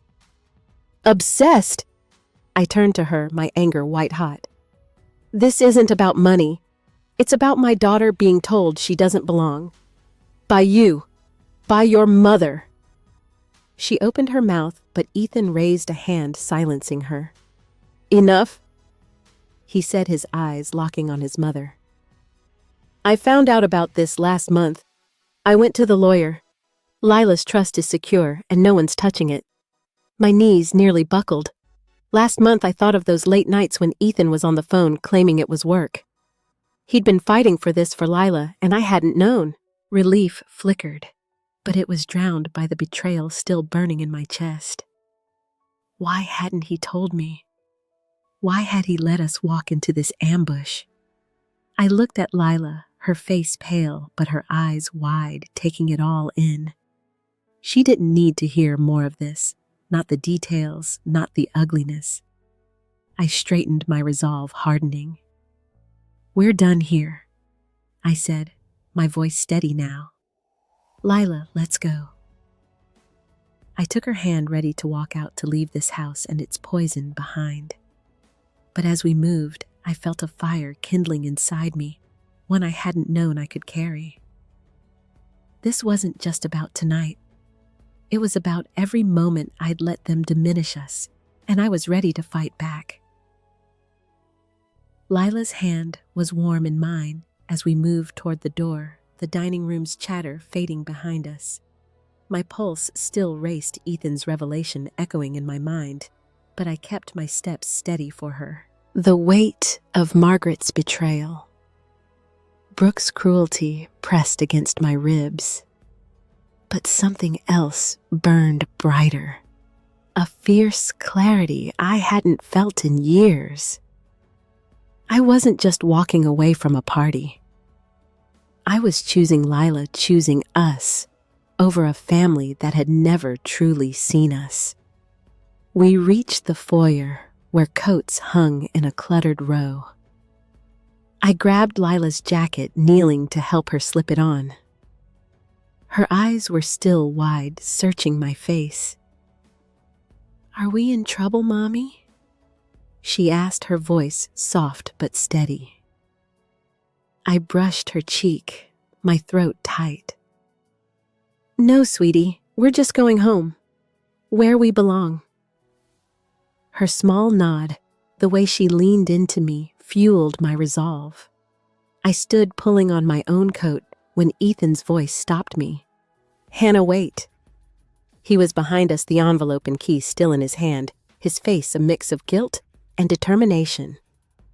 "Obsessed?" I turned to her, my anger white-hot. "This isn't about money. It's about my daughter being told she doesn't belong. By you. By your mother." She opened her mouth, but Ethan raised a hand, silencing her. "Enough," he said, his eyes locking on his mother. "I found out about this last month. I went to the lawyer. Lila's trust is secure, and no one's touching it." My knees nearly buckled. Last month I thought of those late nights when Ethan was on the phone claiming it was work. He'd been fighting for this for Lila, and I hadn't known. Relief flickered, but it was drowned by the betrayal still burning in my chest. Why hadn't he told me? Why had he let us walk into this ambush? I looked at Lila, her face pale, but her eyes wide, taking it all in. She didn't need to hear more of this, not the details, not the ugliness. I straightened, my resolve hardening. "We're done here," I said, my voice steady now. "Lila, let's go." I took her hand, ready to walk out, to leave this house and its poison behind. But as we moved, I felt a fire kindling inside me, one I hadn't known I could carry. This wasn't just about tonight. It was about every moment I'd let them diminish us, and I was ready to fight back. Lila's hand was warm in mine as we moved toward the door, the dining room's chatter fading behind us. My pulse still raced, Ethan's revelation echoing in my mind, but I kept my steps steady for her. The weight of Margaret's betrayal. Brooke's cruelty pressed against my ribs. But something else burned brighter. A fierce clarity I hadn't felt in years. I wasn't just walking away from a party. I was choosing Lila, choosing us, over a family that had never truly seen us. We reached the foyer, where coats hung in a cluttered row. I grabbed Lila's jacket, kneeling to help her slip it on. Her eyes were still wide, searching my face. "Are we in trouble, Mommy?" she asked, her voice soft but steady. I brushed her cheek, my throat tight. "No, sweetie, we're just going home, where we belong." Her small nod, the way she leaned into me, fueled my resolve. I stood pulling on my own coat when Ethan's voice stopped me. "Hannah, wait." He was behind us, the envelope and key still in his hand, his face a mix of guilt and determination.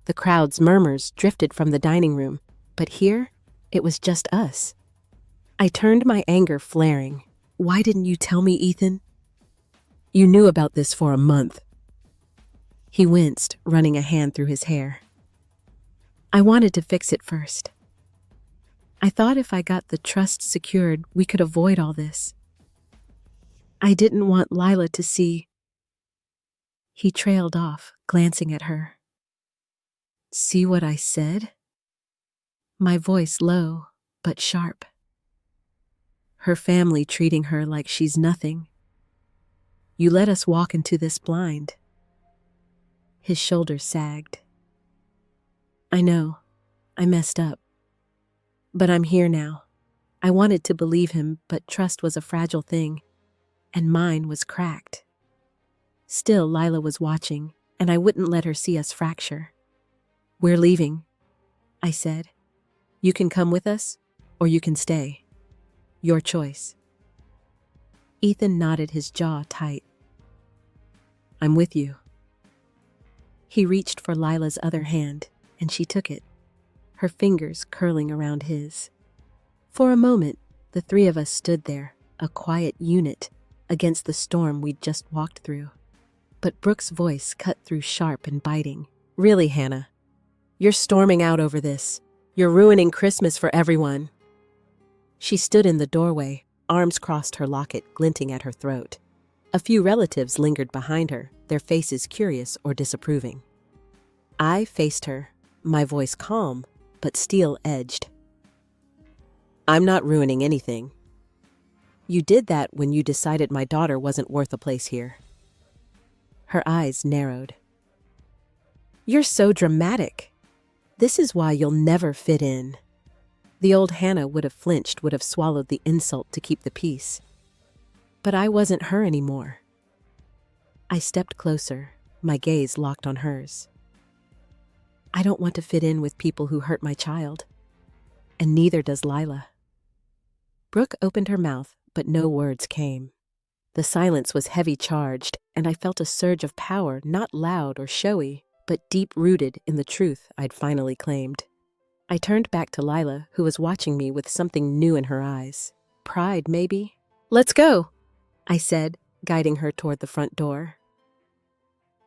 The crowd's murmurs drifted from the dining room, but here it was just us. I turned, my anger flaring. "Why didn't you tell me, Ethan?" "You knew about this for a month." He winced, running a hand through his hair. "I wanted to fix it first. I thought if I got the trust secured, we could avoid all this. I didn't want Lila to see." He trailed off, glancing at her. "See what I said?" My voice low, but sharp. "Her family treating her like she's nothing. You let us walk into this blind." His shoulders sagged. "I know, I messed up. But I'm here now. I wanted to believe him, but trust was a fragile thing, and mine was cracked. Still, Lila was watching, and I wouldn't let her see us fracture. "We're leaving," I said. You can come with us, or you can stay. Your choice. Ethan nodded, his jaw tight. I'm with you. He reached for Lila's other hand, and she took it, her fingers curling around his. For a moment, the three of us stood there, a quiet unit, against the storm we'd just walked through. But Brooke's voice cut through, sharp and biting. Really, Hannah? You're storming out over this. You're ruining Christmas for everyone. She stood in the doorway, arms crossed, her locket glinting at her throat. A few relatives lingered behind her, their faces curious or disapproving. I faced her, my voice calm, but steel-edged. I'm not ruining anything. You did that when you decided my daughter wasn't worth a place here. Her eyes narrowed. You're so dramatic. This is why you'll never fit in. The old Hannah would have flinched, would have swallowed the insult to keep the peace. But I wasn't her anymore. I stepped closer, my gaze locked on hers. I don't want to fit in with people who hurt my child. And neither does Lila. Brooke opened her mouth, but no words came. The silence was heavy-charged, and I felt a surge of power, not loud or showy, but deep-rooted in the truth I'd finally claimed. I turned back to Lila, who was watching me with something new in her eyes. Pride, maybe? Let's go, I said, guiding her toward the front door.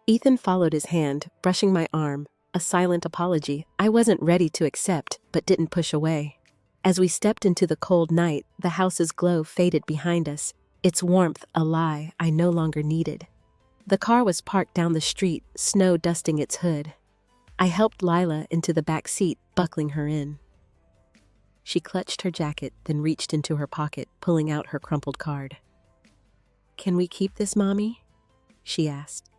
Ethan followed his hand, brushing my arm, a silent apology I wasn't ready to accept, but didn't push away. As we stepped into the cold night, the house's glow faded behind us, its warmth a lie I no longer needed. The car was parked down the street, snow dusting its hood. I helped Lila into the back seat, buckling her in. She clutched her jacket, then reached into her pocket, pulling out her crumpled card. Can we keep this, Mommy? She asked.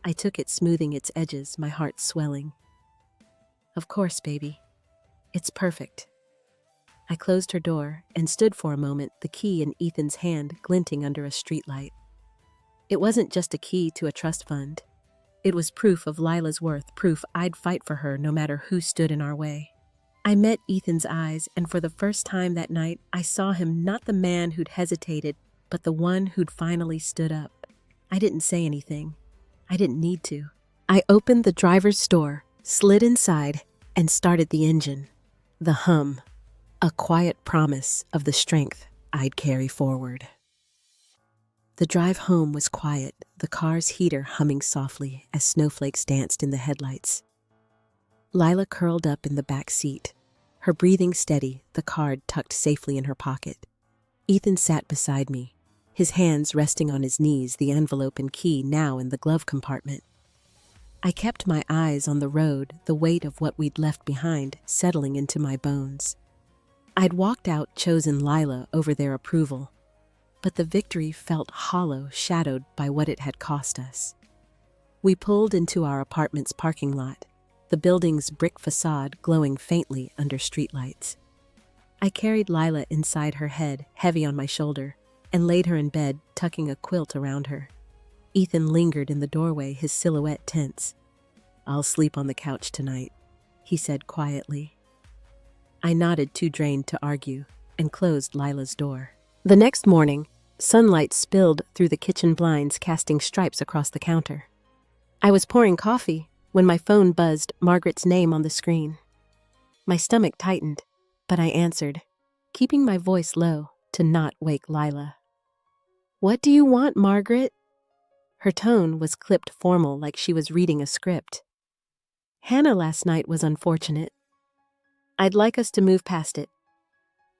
I took it, smoothing its edges, my heart swelling. Of course, baby. It's perfect. I closed her door and stood for a moment, the key in Ethan's hand glinting under a streetlight. It wasn't just a key to a trust fund. It was proof of Lila's worth, proof I'd fight for her no matter who stood in our way. I met Ethan's eyes, and for the first time that night, I saw him not the man who'd hesitated, but the one who'd finally stood up. I didn't say anything. I didn't need to. I opened the driver's door, slid inside, and started the engine. The hum, a quiet promise of the strength I'd carry forward. The drive home was quiet, the car's heater humming softly as snowflakes danced in the headlights. Lila curled up in the back seat, her breathing steady, the card tucked safely in her pocket. Ethan sat beside me, his hands resting on his knees, the envelope and key now in the glove compartment. I kept my eyes on the road, the weight of what we'd left behind settling into my bones. I'd walked out, chosen Lila over their approval, but the victory felt hollow, shadowed by what it had cost us. We pulled into our apartment's parking lot, the building's brick facade glowing faintly under streetlights. I carried Lila inside her head, heavy on my shoulder, and laid her in bed, tucking a quilt around her. Ethan lingered in the doorway, his silhouette tense. I'll sleep on the couch tonight, he said quietly. I nodded, too drained to argue, and closed Lila's door. The next morning, sunlight spilled through the kitchen blinds, casting stripes across the counter. I was pouring coffee when my phone buzzed, Margaret's name on the screen. My stomach tightened, but I answered, keeping my voice low to not wake Lila. What do you want, Margaret? Her tone was clipped formal, like she was reading a script. Hannah last night was unfortunate. I'd like us to move past it.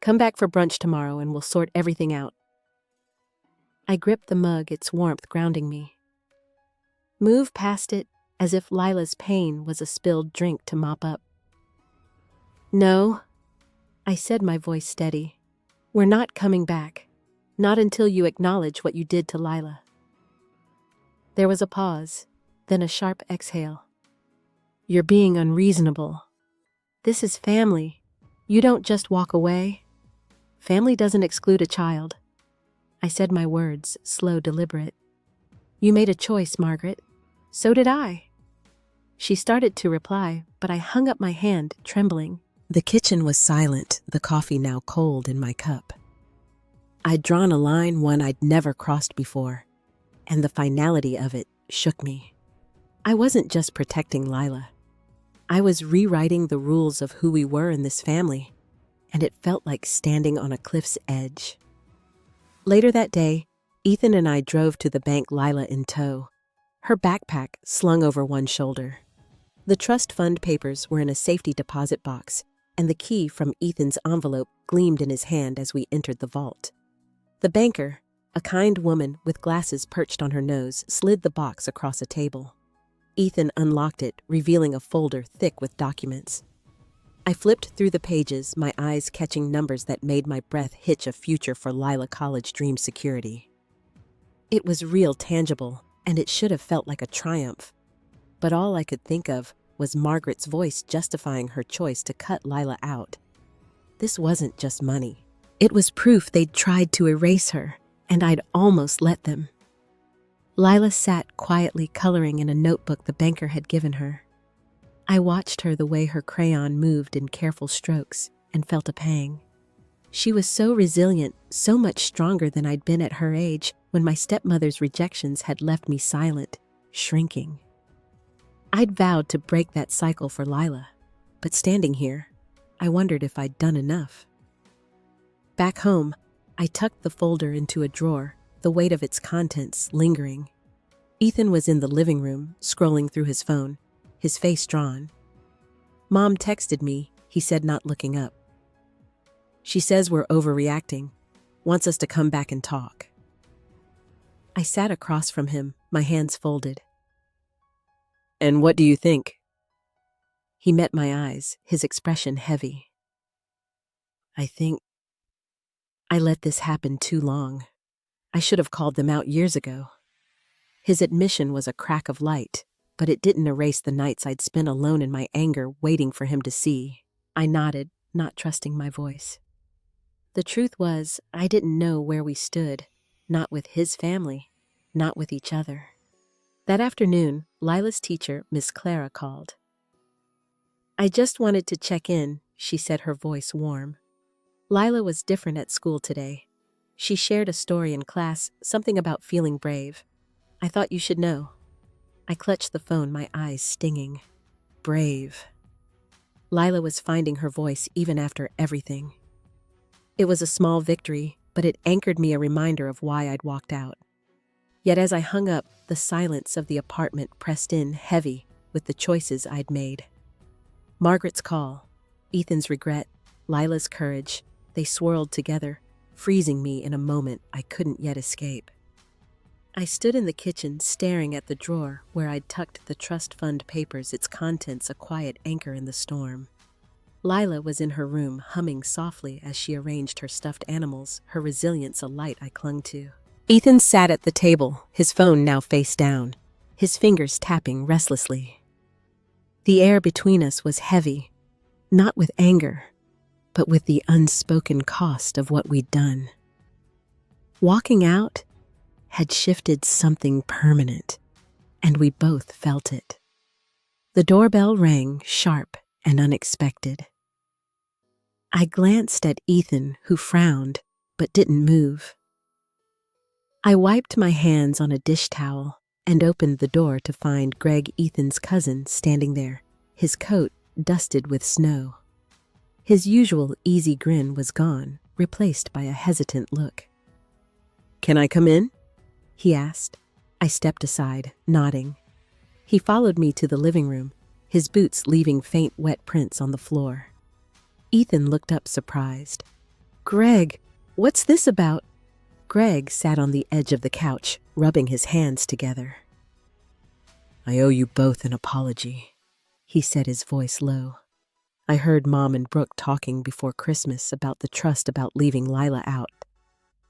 Come back for brunch tomorrow and we'll sort everything out. I gripped the mug, its warmth grounding me. Move past it, as if Lila's pain was a spilled drink to mop up. No, I said, my voice steady. We're not coming back. Not until you acknowledge what you did to Lila. There was a pause, then a sharp exhale. You're being unreasonable. This is family. You don't just walk away. Family doesn't exclude a child. I said my words, slow, deliberate. You made a choice, Margaret. So did I. She started to reply, but I hung up my hand, trembling. The kitchen was silent, the coffee now cold in my cup. I'd drawn a line one I'd never crossed before, and the finality of it shook me. I wasn't just protecting Lila. I was rewriting the rules of who we were in this family, and it felt like standing on a cliff's edge. Later that day, Ethan and I drove to the bank, Lila in tow, her backpack slung over one shoulder. The trust fund papers were in a safety deposit box, and the key from Ethan's envelope gleamed in his hand as we entered the vault. The banker, a kind woman with glasses perched on her nose, slid the box across a table. Ethan unlocked it, revealing a folder thick with documents. I flipped through the pages, my eyes catching numbers that made my breath hitch. A future for Lila college dream security. It was real, tangible, and it should have felt like a triumph. But all I could think of was Margaret's voice justifying her choice to cut Lila out. This wasn't just money. It was proof they'd tried to erase her, and I'd almost let them. Lila sat quietly coloring in a notebook the banker had given her. I watched her, the way her crayon moved in careful strokes, and felt a pang. She was so resilient, so much stronger than I'd been at her age when my stepmother's rejections had left me silent, shrinking. I'd vowed to break that cycle for Lila, but standing here, I wondered if I'd done enough. Back home, I tucked the folder into a drawer, the weight of its contents lingering. Ethan was in the living room, scrolling through his phone, his face drawn. "Mom texted me," he said, not looking up. "She says we're overreacting, wants us to come back and talk." I sat across from him, my hands folded. "And what do you think?" He met my eyes, his expression heavy. I think I let this happen too long. I should have called them out years ago." His admission was a crack of light, but it didn't erase the nights I'd spent alone in my anger, waiting for him to see. I nodded, not trusting my voice. The truth was, I didn't know where we stood, not with his family, not with each other. That afternoon, Lila's teacher, Miss Clara, called. "I just wanted to check in," she said, her voice warm. Lila was different at school today. She shared a story in class, something about feeling brave. "I thought you should know." I clutched the phone, my eyes stinging. Brave. Lila was finding her voice even after everything. It was a small victory, but it anchored me, a reminder of why I'd walked out. Yet as I hung up, the silence of the apartment pressed in heavy with the choices I'd made. Margaret's call, Ethan's regret, Lila's courage, they swirled together, freezing me in a moment I couldn't yet escape. I stood in the kitchen, staring at the drawer where I'd tucked the trust fund papers, its contents a quiet anchor in the storm. Lila was in her room, humming softly as she arranged her stuffed animals, her resilience a light I clung to. Ethan sat at the table, his phone now face down, his fingers tapping restlessly. The air between us was heavy, not with anger, but with the unspoken cost of what we'd done. Walking out had shifted something permanent, and we both felt it. The doorbell rang, sharp and unexpected. I glanced at Ethan, who frowned but didn't move. I wiped my hands on a dish towel and opened the door to find Greg, Ethan's cousin, standing there, his coat dusted with snow. His usual easy grin was gone, replaced by a hesitant look. "Can I come in?" he asked. I stepped aside, nodding. He followed me to the living room, his boots leaving faint wet prints on the floor. Ethan looked up, surprised. "Greg, what's this about?" Greg sat on the edge of the couch, rubbing his hands together. "I owe you both an apology," he said, his voice low. "I heard Mom and Brooke talking before Christmas about the trust, about leaving Lila out.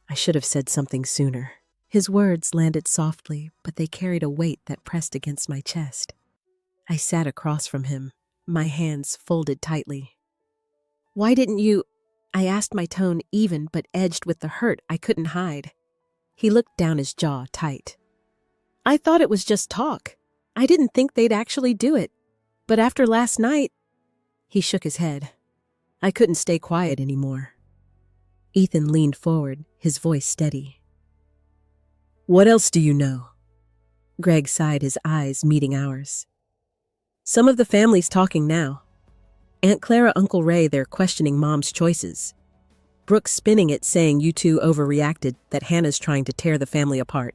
I should have said something sooner." His words landed softly, but they carried a weight that pressed against my chest. I sat across from him, my hands folded tightly. "Why didn't you?" I asked, my tone even but edged with the hurt I couldn't hide. He looked down, his jaw tight. "I thought it was just talk. I didn't think they'd actually do it. But after last night..." He shook his head. I couldn't stay quiet anymore. Ethan leaned forward, his voice steady. What else do you know? Greg sighed, his eyes meeting ours. Some of the family's talking now. Aunt Clara, Uncle Ray, they're questioning Mom's choices. Brooke's spinning it, saying you two overreacted, that Hannah's trying to tear the family apart.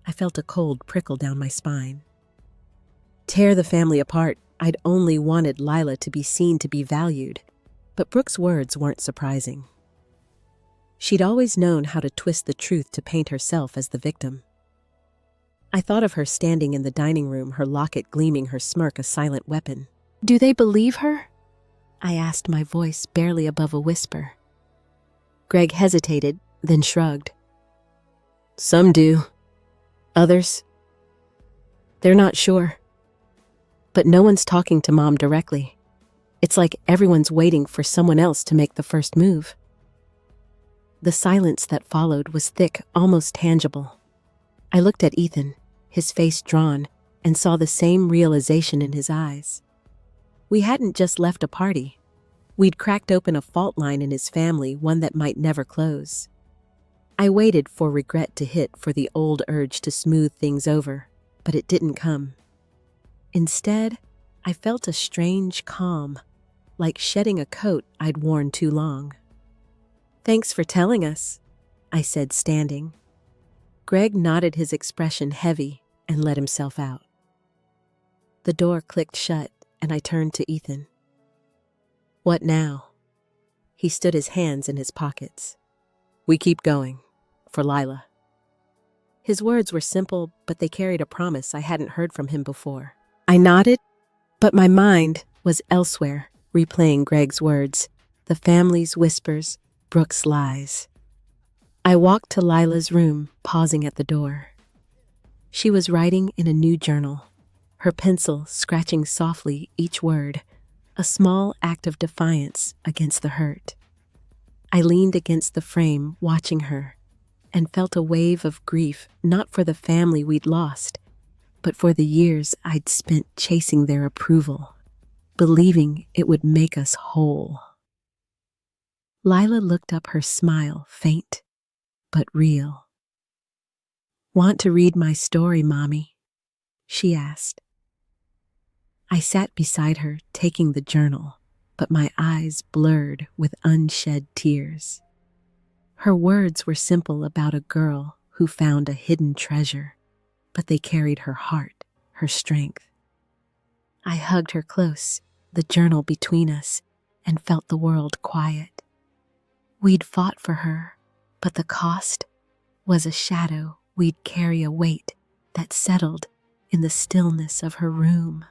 I felt a cold prickle down my spine. Tear the family apart. I'd only wanted Lila to be seen, to be valued. But Brooke's words weren't surprising. She'd always known how to twist the truth to paint herself as the victim. I thought of her standing in the dining room, her locket gleaming, her smirk a silent weapon. Do they believe her? I asked, my voice barely above a whisper. Greg hesitated, then shrugged. Some do. Others, they're not sure. But no one's talking to Mom directly. It's like everyone's waiting for someone else to make the first move. The silence that followed was thick, almost tangible. I looked at Ethan, his face drawn, and saw the same realization in his eyes. We hadn't just left a party. We'd cracked open a fault line in his family, one that might never close. I waited for regret to hit, for the old urge to smooth things over, but it didn't come. Instead, I felt a strange calm, like shedding a coat I'd worn too long. Thanks for telling us, I said, standing. Greg nodded, his expression heavy, and let himself out. The door clicked shut, and I turned to Ethan. What now? He stood, his hands in his pockets. We keep going, for Lila. His words were simple, but they carried a promise I hadn't heard from him before. I nodded, but my mind was elsewhere, replaying Greg's words, the family's whispers, Brooke's lies. I walked to Lila's room, pausing at the door. She was writing in a new journal, her pencil scratching softly each word, a small act of defiance against the hurt. I leaned against the frame, watching her, and felt a wave of grief, not for the family we'd lost, but for the years I'd spent chasing their approval, believing it would make us whole. Lila looked up, her smile faint but real. Want to read my story, Mommy? She asked. I sat beside her, taking the journal, but my eyes blurred with unshed tears. Her words were simple, about a girl who found a hidden treasure, but they carried her heart, her strength. I hugged her close, the journal between us, and felt the world quiet. We'd fought for her, but the cost was a shadow. We'd carry a weight that settled in the stillness of her room.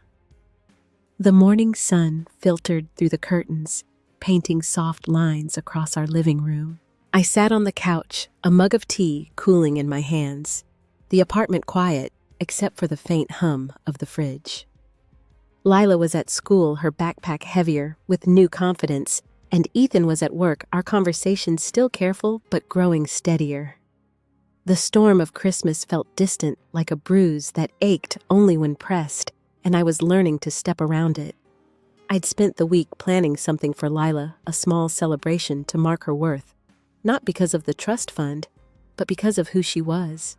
The morning sun filtered through the curtains, painting soft lines across our living room. I sat on the couch, a mug of tea cooling in my hands, the apartment quiet except for the faint hum of the fridge. Lila was at school, her backpack heavier, with new confidence, and Ethan was at work, our conversation still careful but growing steadier. The storm of Christmas felt distant, like a bruise that ached only when pressed, and I was learning to step around it. I'd spent the week planning something for Lila, a small celebration to mark her worth, not because of the trust fund, but because of who she was.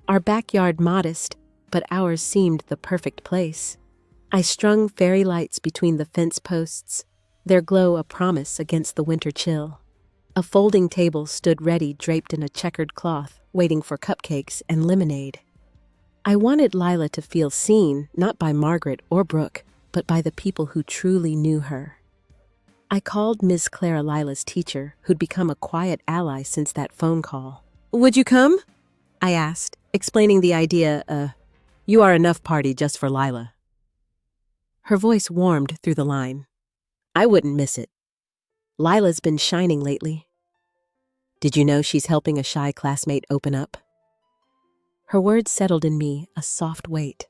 Our backyard modest, but ours seemed the perfect place. I strung fairy lights between the fence posts, their glow a promise against the winter chill. A folding table stood ready, draped in a checkered cloth, waiting for cupcakes and lemonade. I wanted Lila to feel seen, not by Margaret or Brooke, but by the people who truly knew her. I called Miss Clara, Lila's teacher, who'd become a quiet ally since that phone call. Would you come? I asked, explaining the idea, you are enough party just for Lila. Her voice warmed through the line. I wouldn't miss it. Lila's been shining lately. Did you know she's helping a shy classmate open up? Her words settled in me, a soft weight.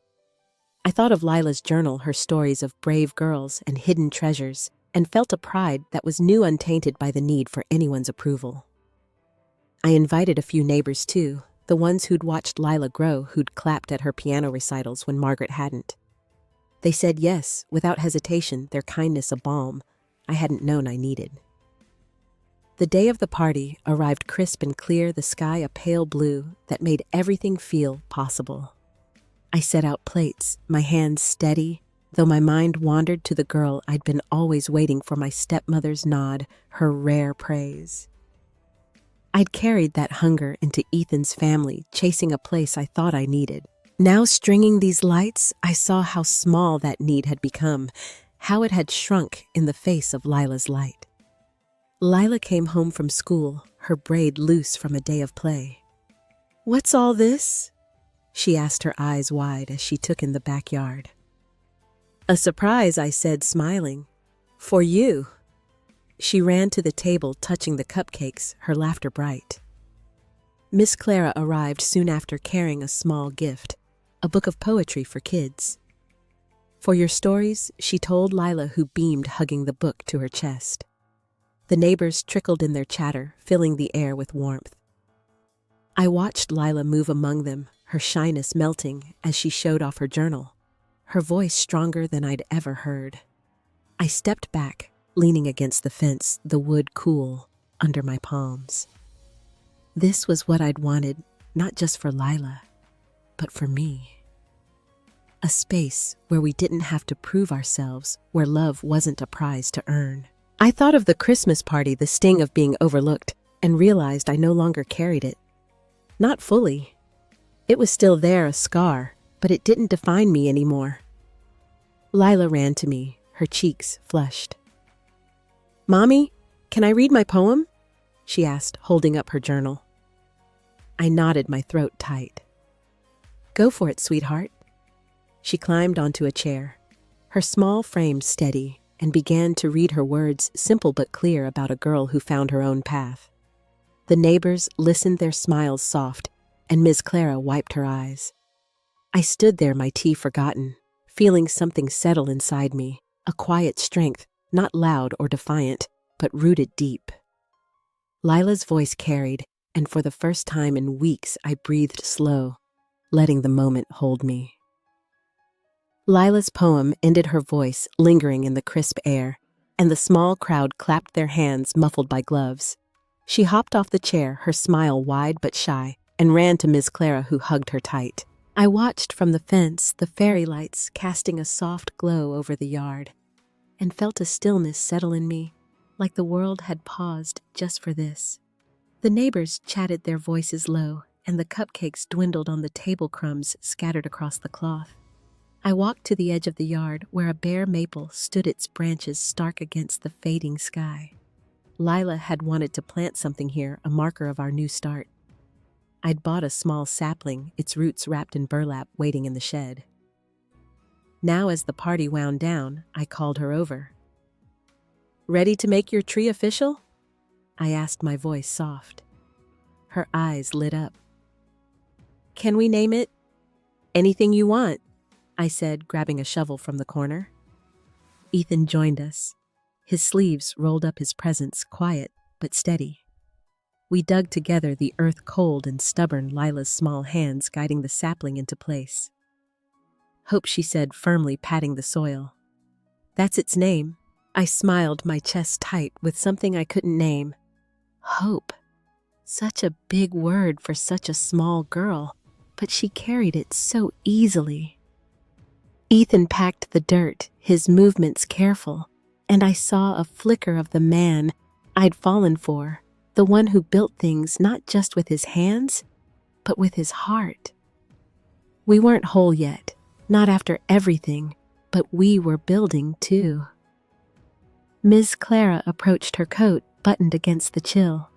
I thought of Lila's journal, her stories of brave girls and hidden treasures, and felt a pride that was new, untainted by the need for anyone's approval. I invited a few neighbors too, the ones who'd watched Lila grow, who'd clapped at her piano recitals when Margaret hadn't. They said yes, without hesitation, their kindness a balm. I hadn't known I needed. The day of the party arrived crisp and clear, the sky a pale blue that made everything feel possible. I set out plates, my hands steady, though my mind wandered to the girl I'd been always waiting for, my stepmother's nod, her rare praise. I'd carried that hunger into Ethan's family, chasing a place I thought I needed. Now, stringing these lights, I saw how small that need had become, how it had shrunk in the face of Lila's light. Lila came home from school, her braid loose from a day of play. "What's all this?" she asked, her eyes wide as she took in the backyard. "A surprise," I said, smiling. "For you." She ran to the table, touching the cupcakes, her laughter bright. Miss Clara arrived soon after, carrying a small gift, a book of poetry for kids. "For your stories," she told Lila, who beamed, hugging the book to her chest. The neighbors trickled in their chatter, filling the air with warmth. I watched Lila move among them, her shyness melting as she showed off her journal, her voice stronger than I'd ever heard. I stepped back, leaning against the fence, the wood cool under my palms. This was what I'd wanted, not just for Lila, but for me. A space where we didn't have to prove ourselves, where love wasn't a prize to earn. I thought of the Christmas party, the sting of being overlooked, and realized I no longer carried it. Not fully. It was still there, a scar, but it didn't define me anymore. Lila ran to me, her cheeks flushed. "Mommy, can I read my poem?" she asked, holding up her journal. I nodded, my throat tight. "Go for it, sweetheart." She climbed onto a chair, her small frame steady, and began to read her words, simple but clear, about a girl who found her own path. The neighbors listened, their smiles soft, and Ms. Clara wiped her eyes. I stood there, my tea forgotten, feeling something settle inside me, a quiet strength, not loud or defiant, but rooted deep. Lila's voice carried, and for the first time in weeks I breathed slow, letting the moment hold me. Lila's poem ended, her voice lingering in the crisp air, and the small crowd clapped their hands, muffled by gloves. She hopped off the chair, her smile wide but shy, and ran to Ms. Clara, who hugged her tight. I watched from the fence, the fairy lights casting a soft glow over the yard, and felt a stillness settle in me, like the world had paused just for this. The neighbors chatted, their voices low, and the cupcakes dwindled on the table, crumbs scattered across the cloth. I walked to the edge of the yard, where a bare maple stood, its branches stark against the fading sky. Lila had wanted to plant something here, a marker of our new start. I'd bought a small sapling, its roots wrapped in burlap, waiting in the shed. Now, as the party wound down, I called her over. "Ready to make your tree official?" I asked, my voice soft. Her eyes lit up. "Can we name it anything you want?" I said, grabbing a shovel from the corner. Ethan joined us, his sleeves rolled up, his presence quiet but steady. We dug together, the earth cold and stubborn, Lila's small hands guiding the sapling into place. "Hope," she said, firmly patting the soil. "That's its name." I smiled, my chest tight with something I couldn't name. Hope. Such a big word for such a small girl, but she carried it so easily. Ethan packed the dirt, his movements careful, and I saw a flicker of the man I'd fallen for, the one who built things not just with his hands, but with his heart. We weren't whole yet, not after everything, but we were building too. Ms. Clara approached, her coat buttoned against the chill.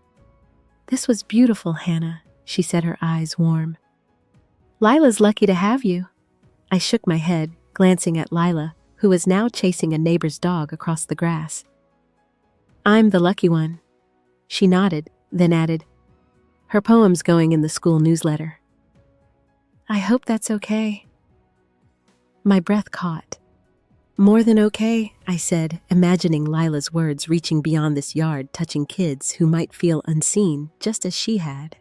"This was beautiful, Hannah," she said, her eyes warm. "Lila's lucky to have you." I shook my head, glancing at Lila, who was now chasing a neighbor's dog across the grass. "I'm the lucky one." She nodded, then added, "Her poem's going in the school newsletter." "I hope that's okay." My breath caught. "More than okay," I said, imagining Lila's words reaching beyond this yard, touching kids who might feel unseen just as she had.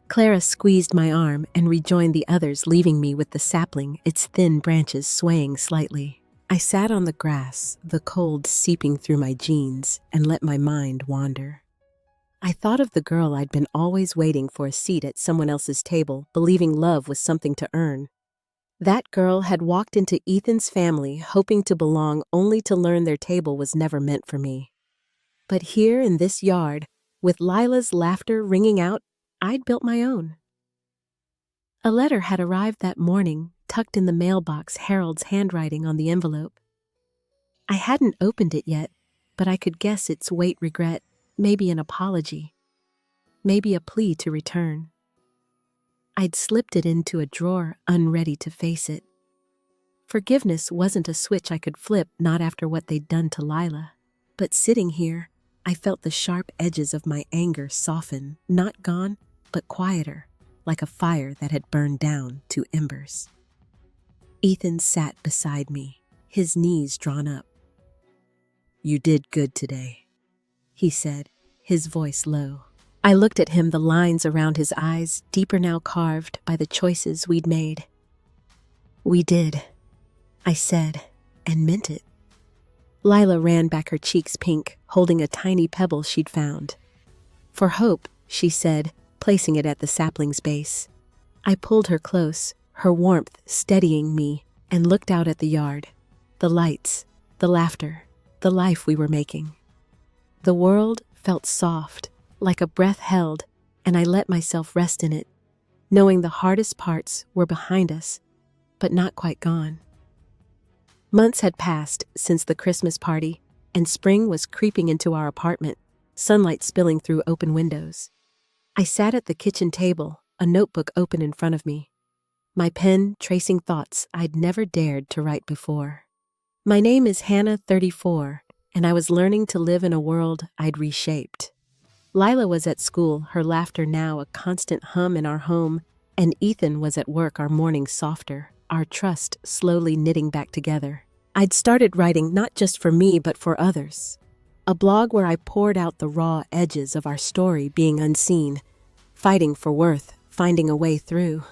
Clara squeezed my arm and rejoined the others, leaving me with the sapling, its thin branches swaying slightly. I sat on the grass, the cold seeping through my jeans, and let my mind wander. I thought of the girl I'd been always waiting for a seat at someone else's table, believing love was something to earn. That girl had walked into Ethan's family hoping to belong only to learn their table was never meant for me. But here in this yard, with Lila's laughter ringing out, I'd built my own. A letter had arrived that morning, tucked in the mailbox, Harold's handwriting on the envelope. I hadn't opened it yet, but I could guess its weight: regret, maybe an apology, maybe a plea to return. I'd slipped it into a drawer, unready to face it. Forgiveness wasn't a switch I could flip, not after what they'd done to Lila. But sitting here, I felt the sharp edges of my anger soften, not gone, but quieter, like a fire that had burned down to embers. Ethan sat beside me, his knees drawn up. "You did good today," he said, his voice low. I looked at him, the lines around his eyes deeper now, carved by the choices we'd made. "We did," I said, and meant it. Lila ran back, her cheeks pink, holding a tiny pebble she'd found. "For hope," she said, placing it at the sapling's base. I pulled her close, her warmth steadying me, and looked out at the yard. The lights, the laughter, the life we were making. The world felt soft, like a breath held, and I let myself rest in it, knowing the hardest parts were behind us, but not quite gone. Months had passed since the Christmas party, and spring was creeping into our apartment, sunlight spilling through open windows. I sat at the kitchen table, a notebook open in front of me, my pen tracing thoughts I'd never dared to write before. My name is Hannah, 34, and I was learning to live in a world I'd reshaped. Lila was at school, her laughter now a constant hum in our home, and Ethan was at work, our mornings softer, our trust slowly knitting back together. I'd started writing not just for me but for others. A blog where I poured out the raw edges of our story, being unseen, fighting for worth, finding a way through.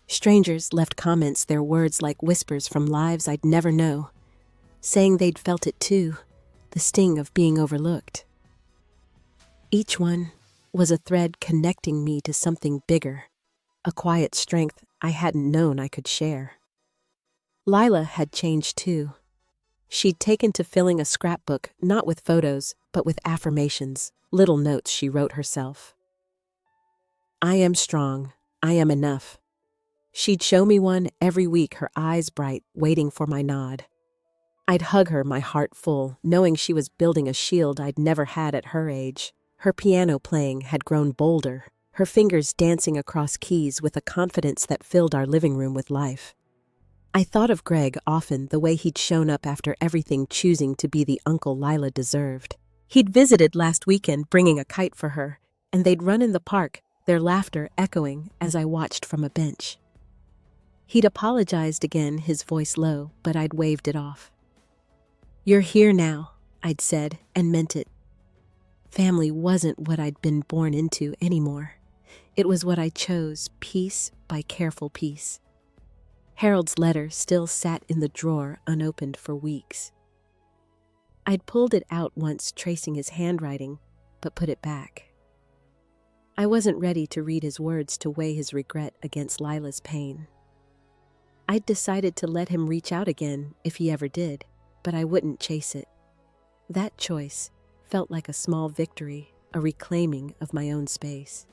Strangers left comments, their words like whispers from lives I'd never know, saying they'd felt it too, the sting of being overlooked. Each one was a thread connecting me to something bigger, a quiet strength I hadn't known I could share. Lila had changed too. She'd taken to filling a scrapbook, not with photos, but with affirmations, little notes she wrote herself. "I am strong. I am enough." She'd show me one every week, her eyes bright, waiting for my nod. I'd hug her, my heart full, knowing she was building a shield I'd never had at her age. Her piano playing had grown bolder, her fingers dancing across keys with a confidence that filled our living room with life. I thought of Greg often, the way he'd shown up after everything, choosing to be the uncle Lila deserved. He'd visited last weekend, bringing a kite for her, and they'd run in the park, their laughter echoing as I watched from a bench. He'd apologized again, his voice low, but I'd waved it off. "You're here now," I'd said, and meant it. Family wasn't what I'd been born into anymore. It was what I chose, piece by careful piece. Harold's letter still sat in the drawer unopened for weeks. I'd pulled it out once, tracing his handwriting, but put it back. I wasn't ready to read his words, to weigh his regret against Lila's pain. I'd decided to let him reach out again if he ever did, but I wouldn't chase it. That choice felt like a small victory, a reclaiming of my own space.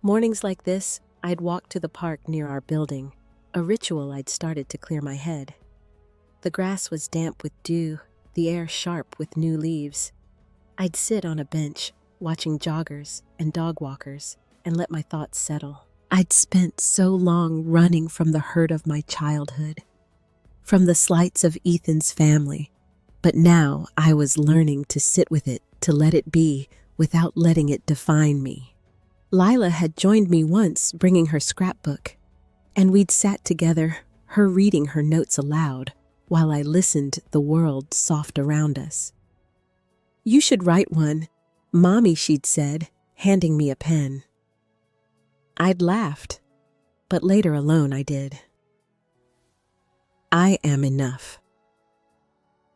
Mornings like this, I'd walk to the park near our building, a ritual I'd started to clear my head. The grass was damp with dew, the air sharp with new leaves. I'd sit on a bench, watching joggers and dog walkers, and let my thoughts settle. I'd spent so long running from the hurt of my childhood, from the slights of Ethan's family, but now I was learning to sit with it, to let it be, without letting it define me. Lila had joined me once, bringing her scrapbook, and we'd sat together, her reading her notes aloud, while I listened the world soft around us. "You should write one, Mommy," she'd said, handing me a pen. I'd laughed, but later alone I did. I am enough.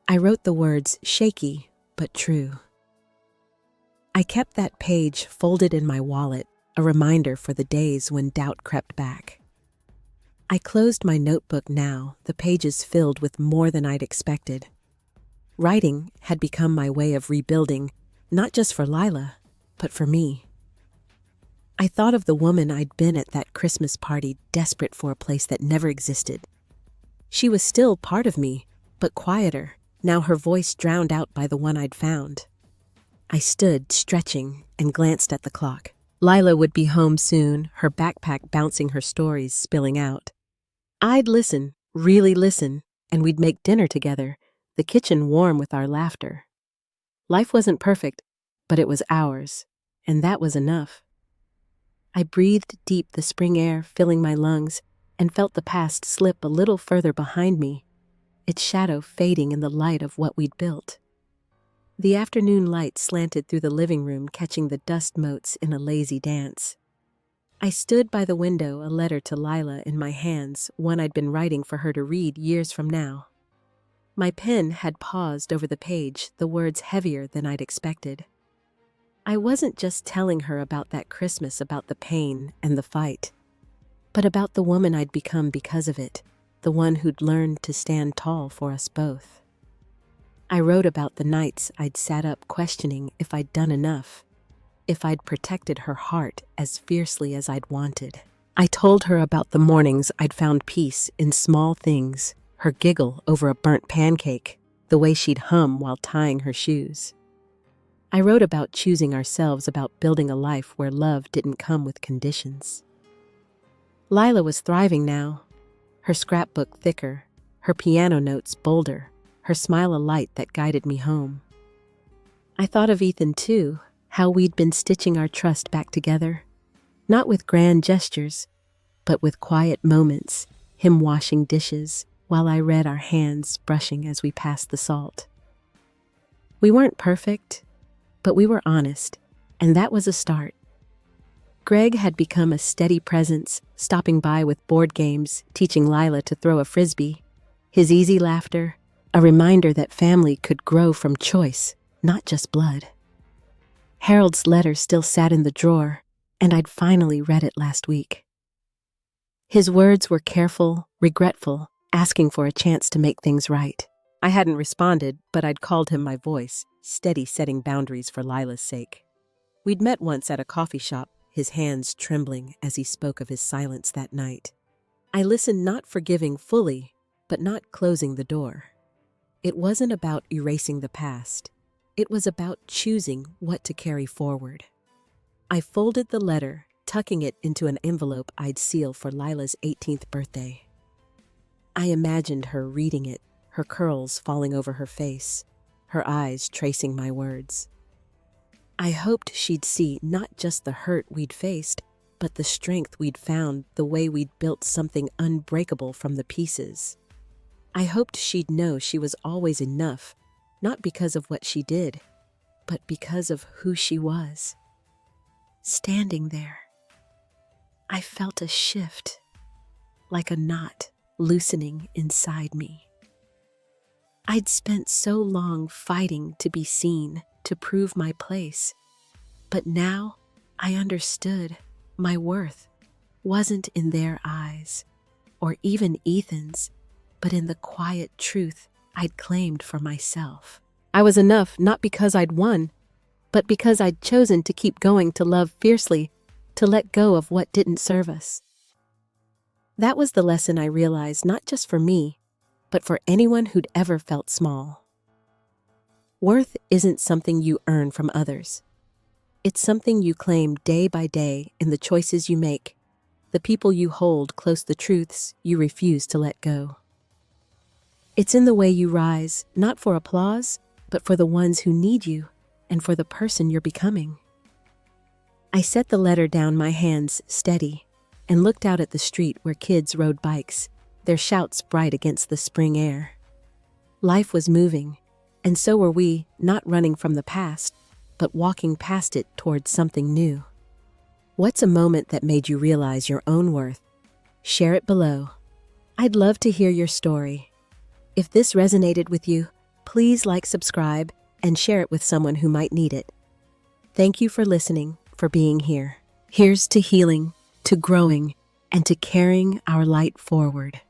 I wrote the words shaky but true. I kept that page folded in my wallet, a reminder for the days when doubt crept back. I closed my notebook now, the pages filled with more than I'd expected. Writing had become my way of rebuilding, not just for Lila, but for me. I thought of the woman I'd been at that Christmas party, desperate for a place that never existed. She was still part of me, but quieter, now her voice drowned out by the one I'd found. I stood, stretching, and glanced at the clock. Lila would be home soon, her backpack bouncing, her stories spilling out. I'd listen, really listen, and we'd make dinner together, the kitchen warm with our laughter. Life wasn't perfect, but it was ours, and that was enough. I breathed deep, the spring air filling my lungs, and felt the past slip a little further behind me, its shadow fading in the light of what we'd built. The afternoon light slanted through the living room, catching the dust motes in a lazy dance. I stood by the window, a letter to Lila in my hands, one I'd been writing for her to read years from now. My pen had paused over the page, the words heavier than I'd expected. I wasn't just telling her about that Christmas, about the pain and the fight, but about the woman I'd become because of it, the one who'd learned to stand tall for us both. I wrote about the nights I'd sat up questioning if I'd done enough, if I'd protected her heart as fiercely as I'd wanted. I told her about the mornings I'd found peace in small things, her giggle over a burnt pancake, the way she'd hum while tying her shoes. I wrote about choosing ourselves, about building a life where love didn't come with conditions. Lila was thriving now, her scrapbook thicker, her piano notes bolder, her smile a light that guided me home. I thought of Ethan too, how we'd been stitching our trust back together, not with grand gestures, but with quiet moments, him washing dishes while I read, our hands brushing as we passed the salt. We weren't perfect, but we were honest, and that was a start. Greg had become a steady presence, stopping by with board games, teaching Lila to throw a frisbee. His easy laughter, a reminder that family could grow from choice, not just blood. Harold's letter still sat in the drawer, and I'd finally read it last week. His words were careful, regretful, asking for a chance to make things right. I hadn't responded, but I'd called him my voice, steady, setting boundaries for Lila's sake. We'd met once at a coffee shop, his hands trembling as he spoke of his silence that night. I listened, not forgiving fully, but not closing the door. It wasn't about erasing the past. It was about choosing what to carry forward. I folded the letter, tucking it into an envelope I'd seal for Lila's 18th birthday. I imagined her reading it, her curls falling over her face, her eyes tracing my words. I hoped she'd see not just the hurt we'd faced, but the strength we'd found, the way we'd built something unbreakable from the pieces. I hoped she'd know she was always enough, not because of what she did, but because of who she was. Standing there, I felt a shift, like a knot loosening inside me. I'd spent so long fighting to be seen, to prove my place, but now I understood my worth wasn't in their eyes, or even Ethan's, but in the quiet truth I'd claimed for myself. I was enough, not because I'd won, but because I'd chosen to keep going, to love fiercely, to let go of what didn't serve us. That was the lesson I realized, not just for me, but for anyone who'd ever felt small. Worth isn't something you earn from others. It's something you claim day by day in the choices you make, the people you hold close, the truths you refuse to let go. It's in the way you rise, not for applause, but for the ones who need you and for the person you're becoming. I set the letter down, my hands steady, and looked out at the street where kids rode bikes, their shouts bright against the spring air. Life was moving, and so were we, not running from the past, but walking past it towards something new. What's a moment that made you realize your own worth? Share it below. I'd love to hear your story. If this resonated with you, please like, subscribe, and share it with someone who might need it. Thank you for listening, for being here. Here's to healing, to growing, and to carrying our light forward.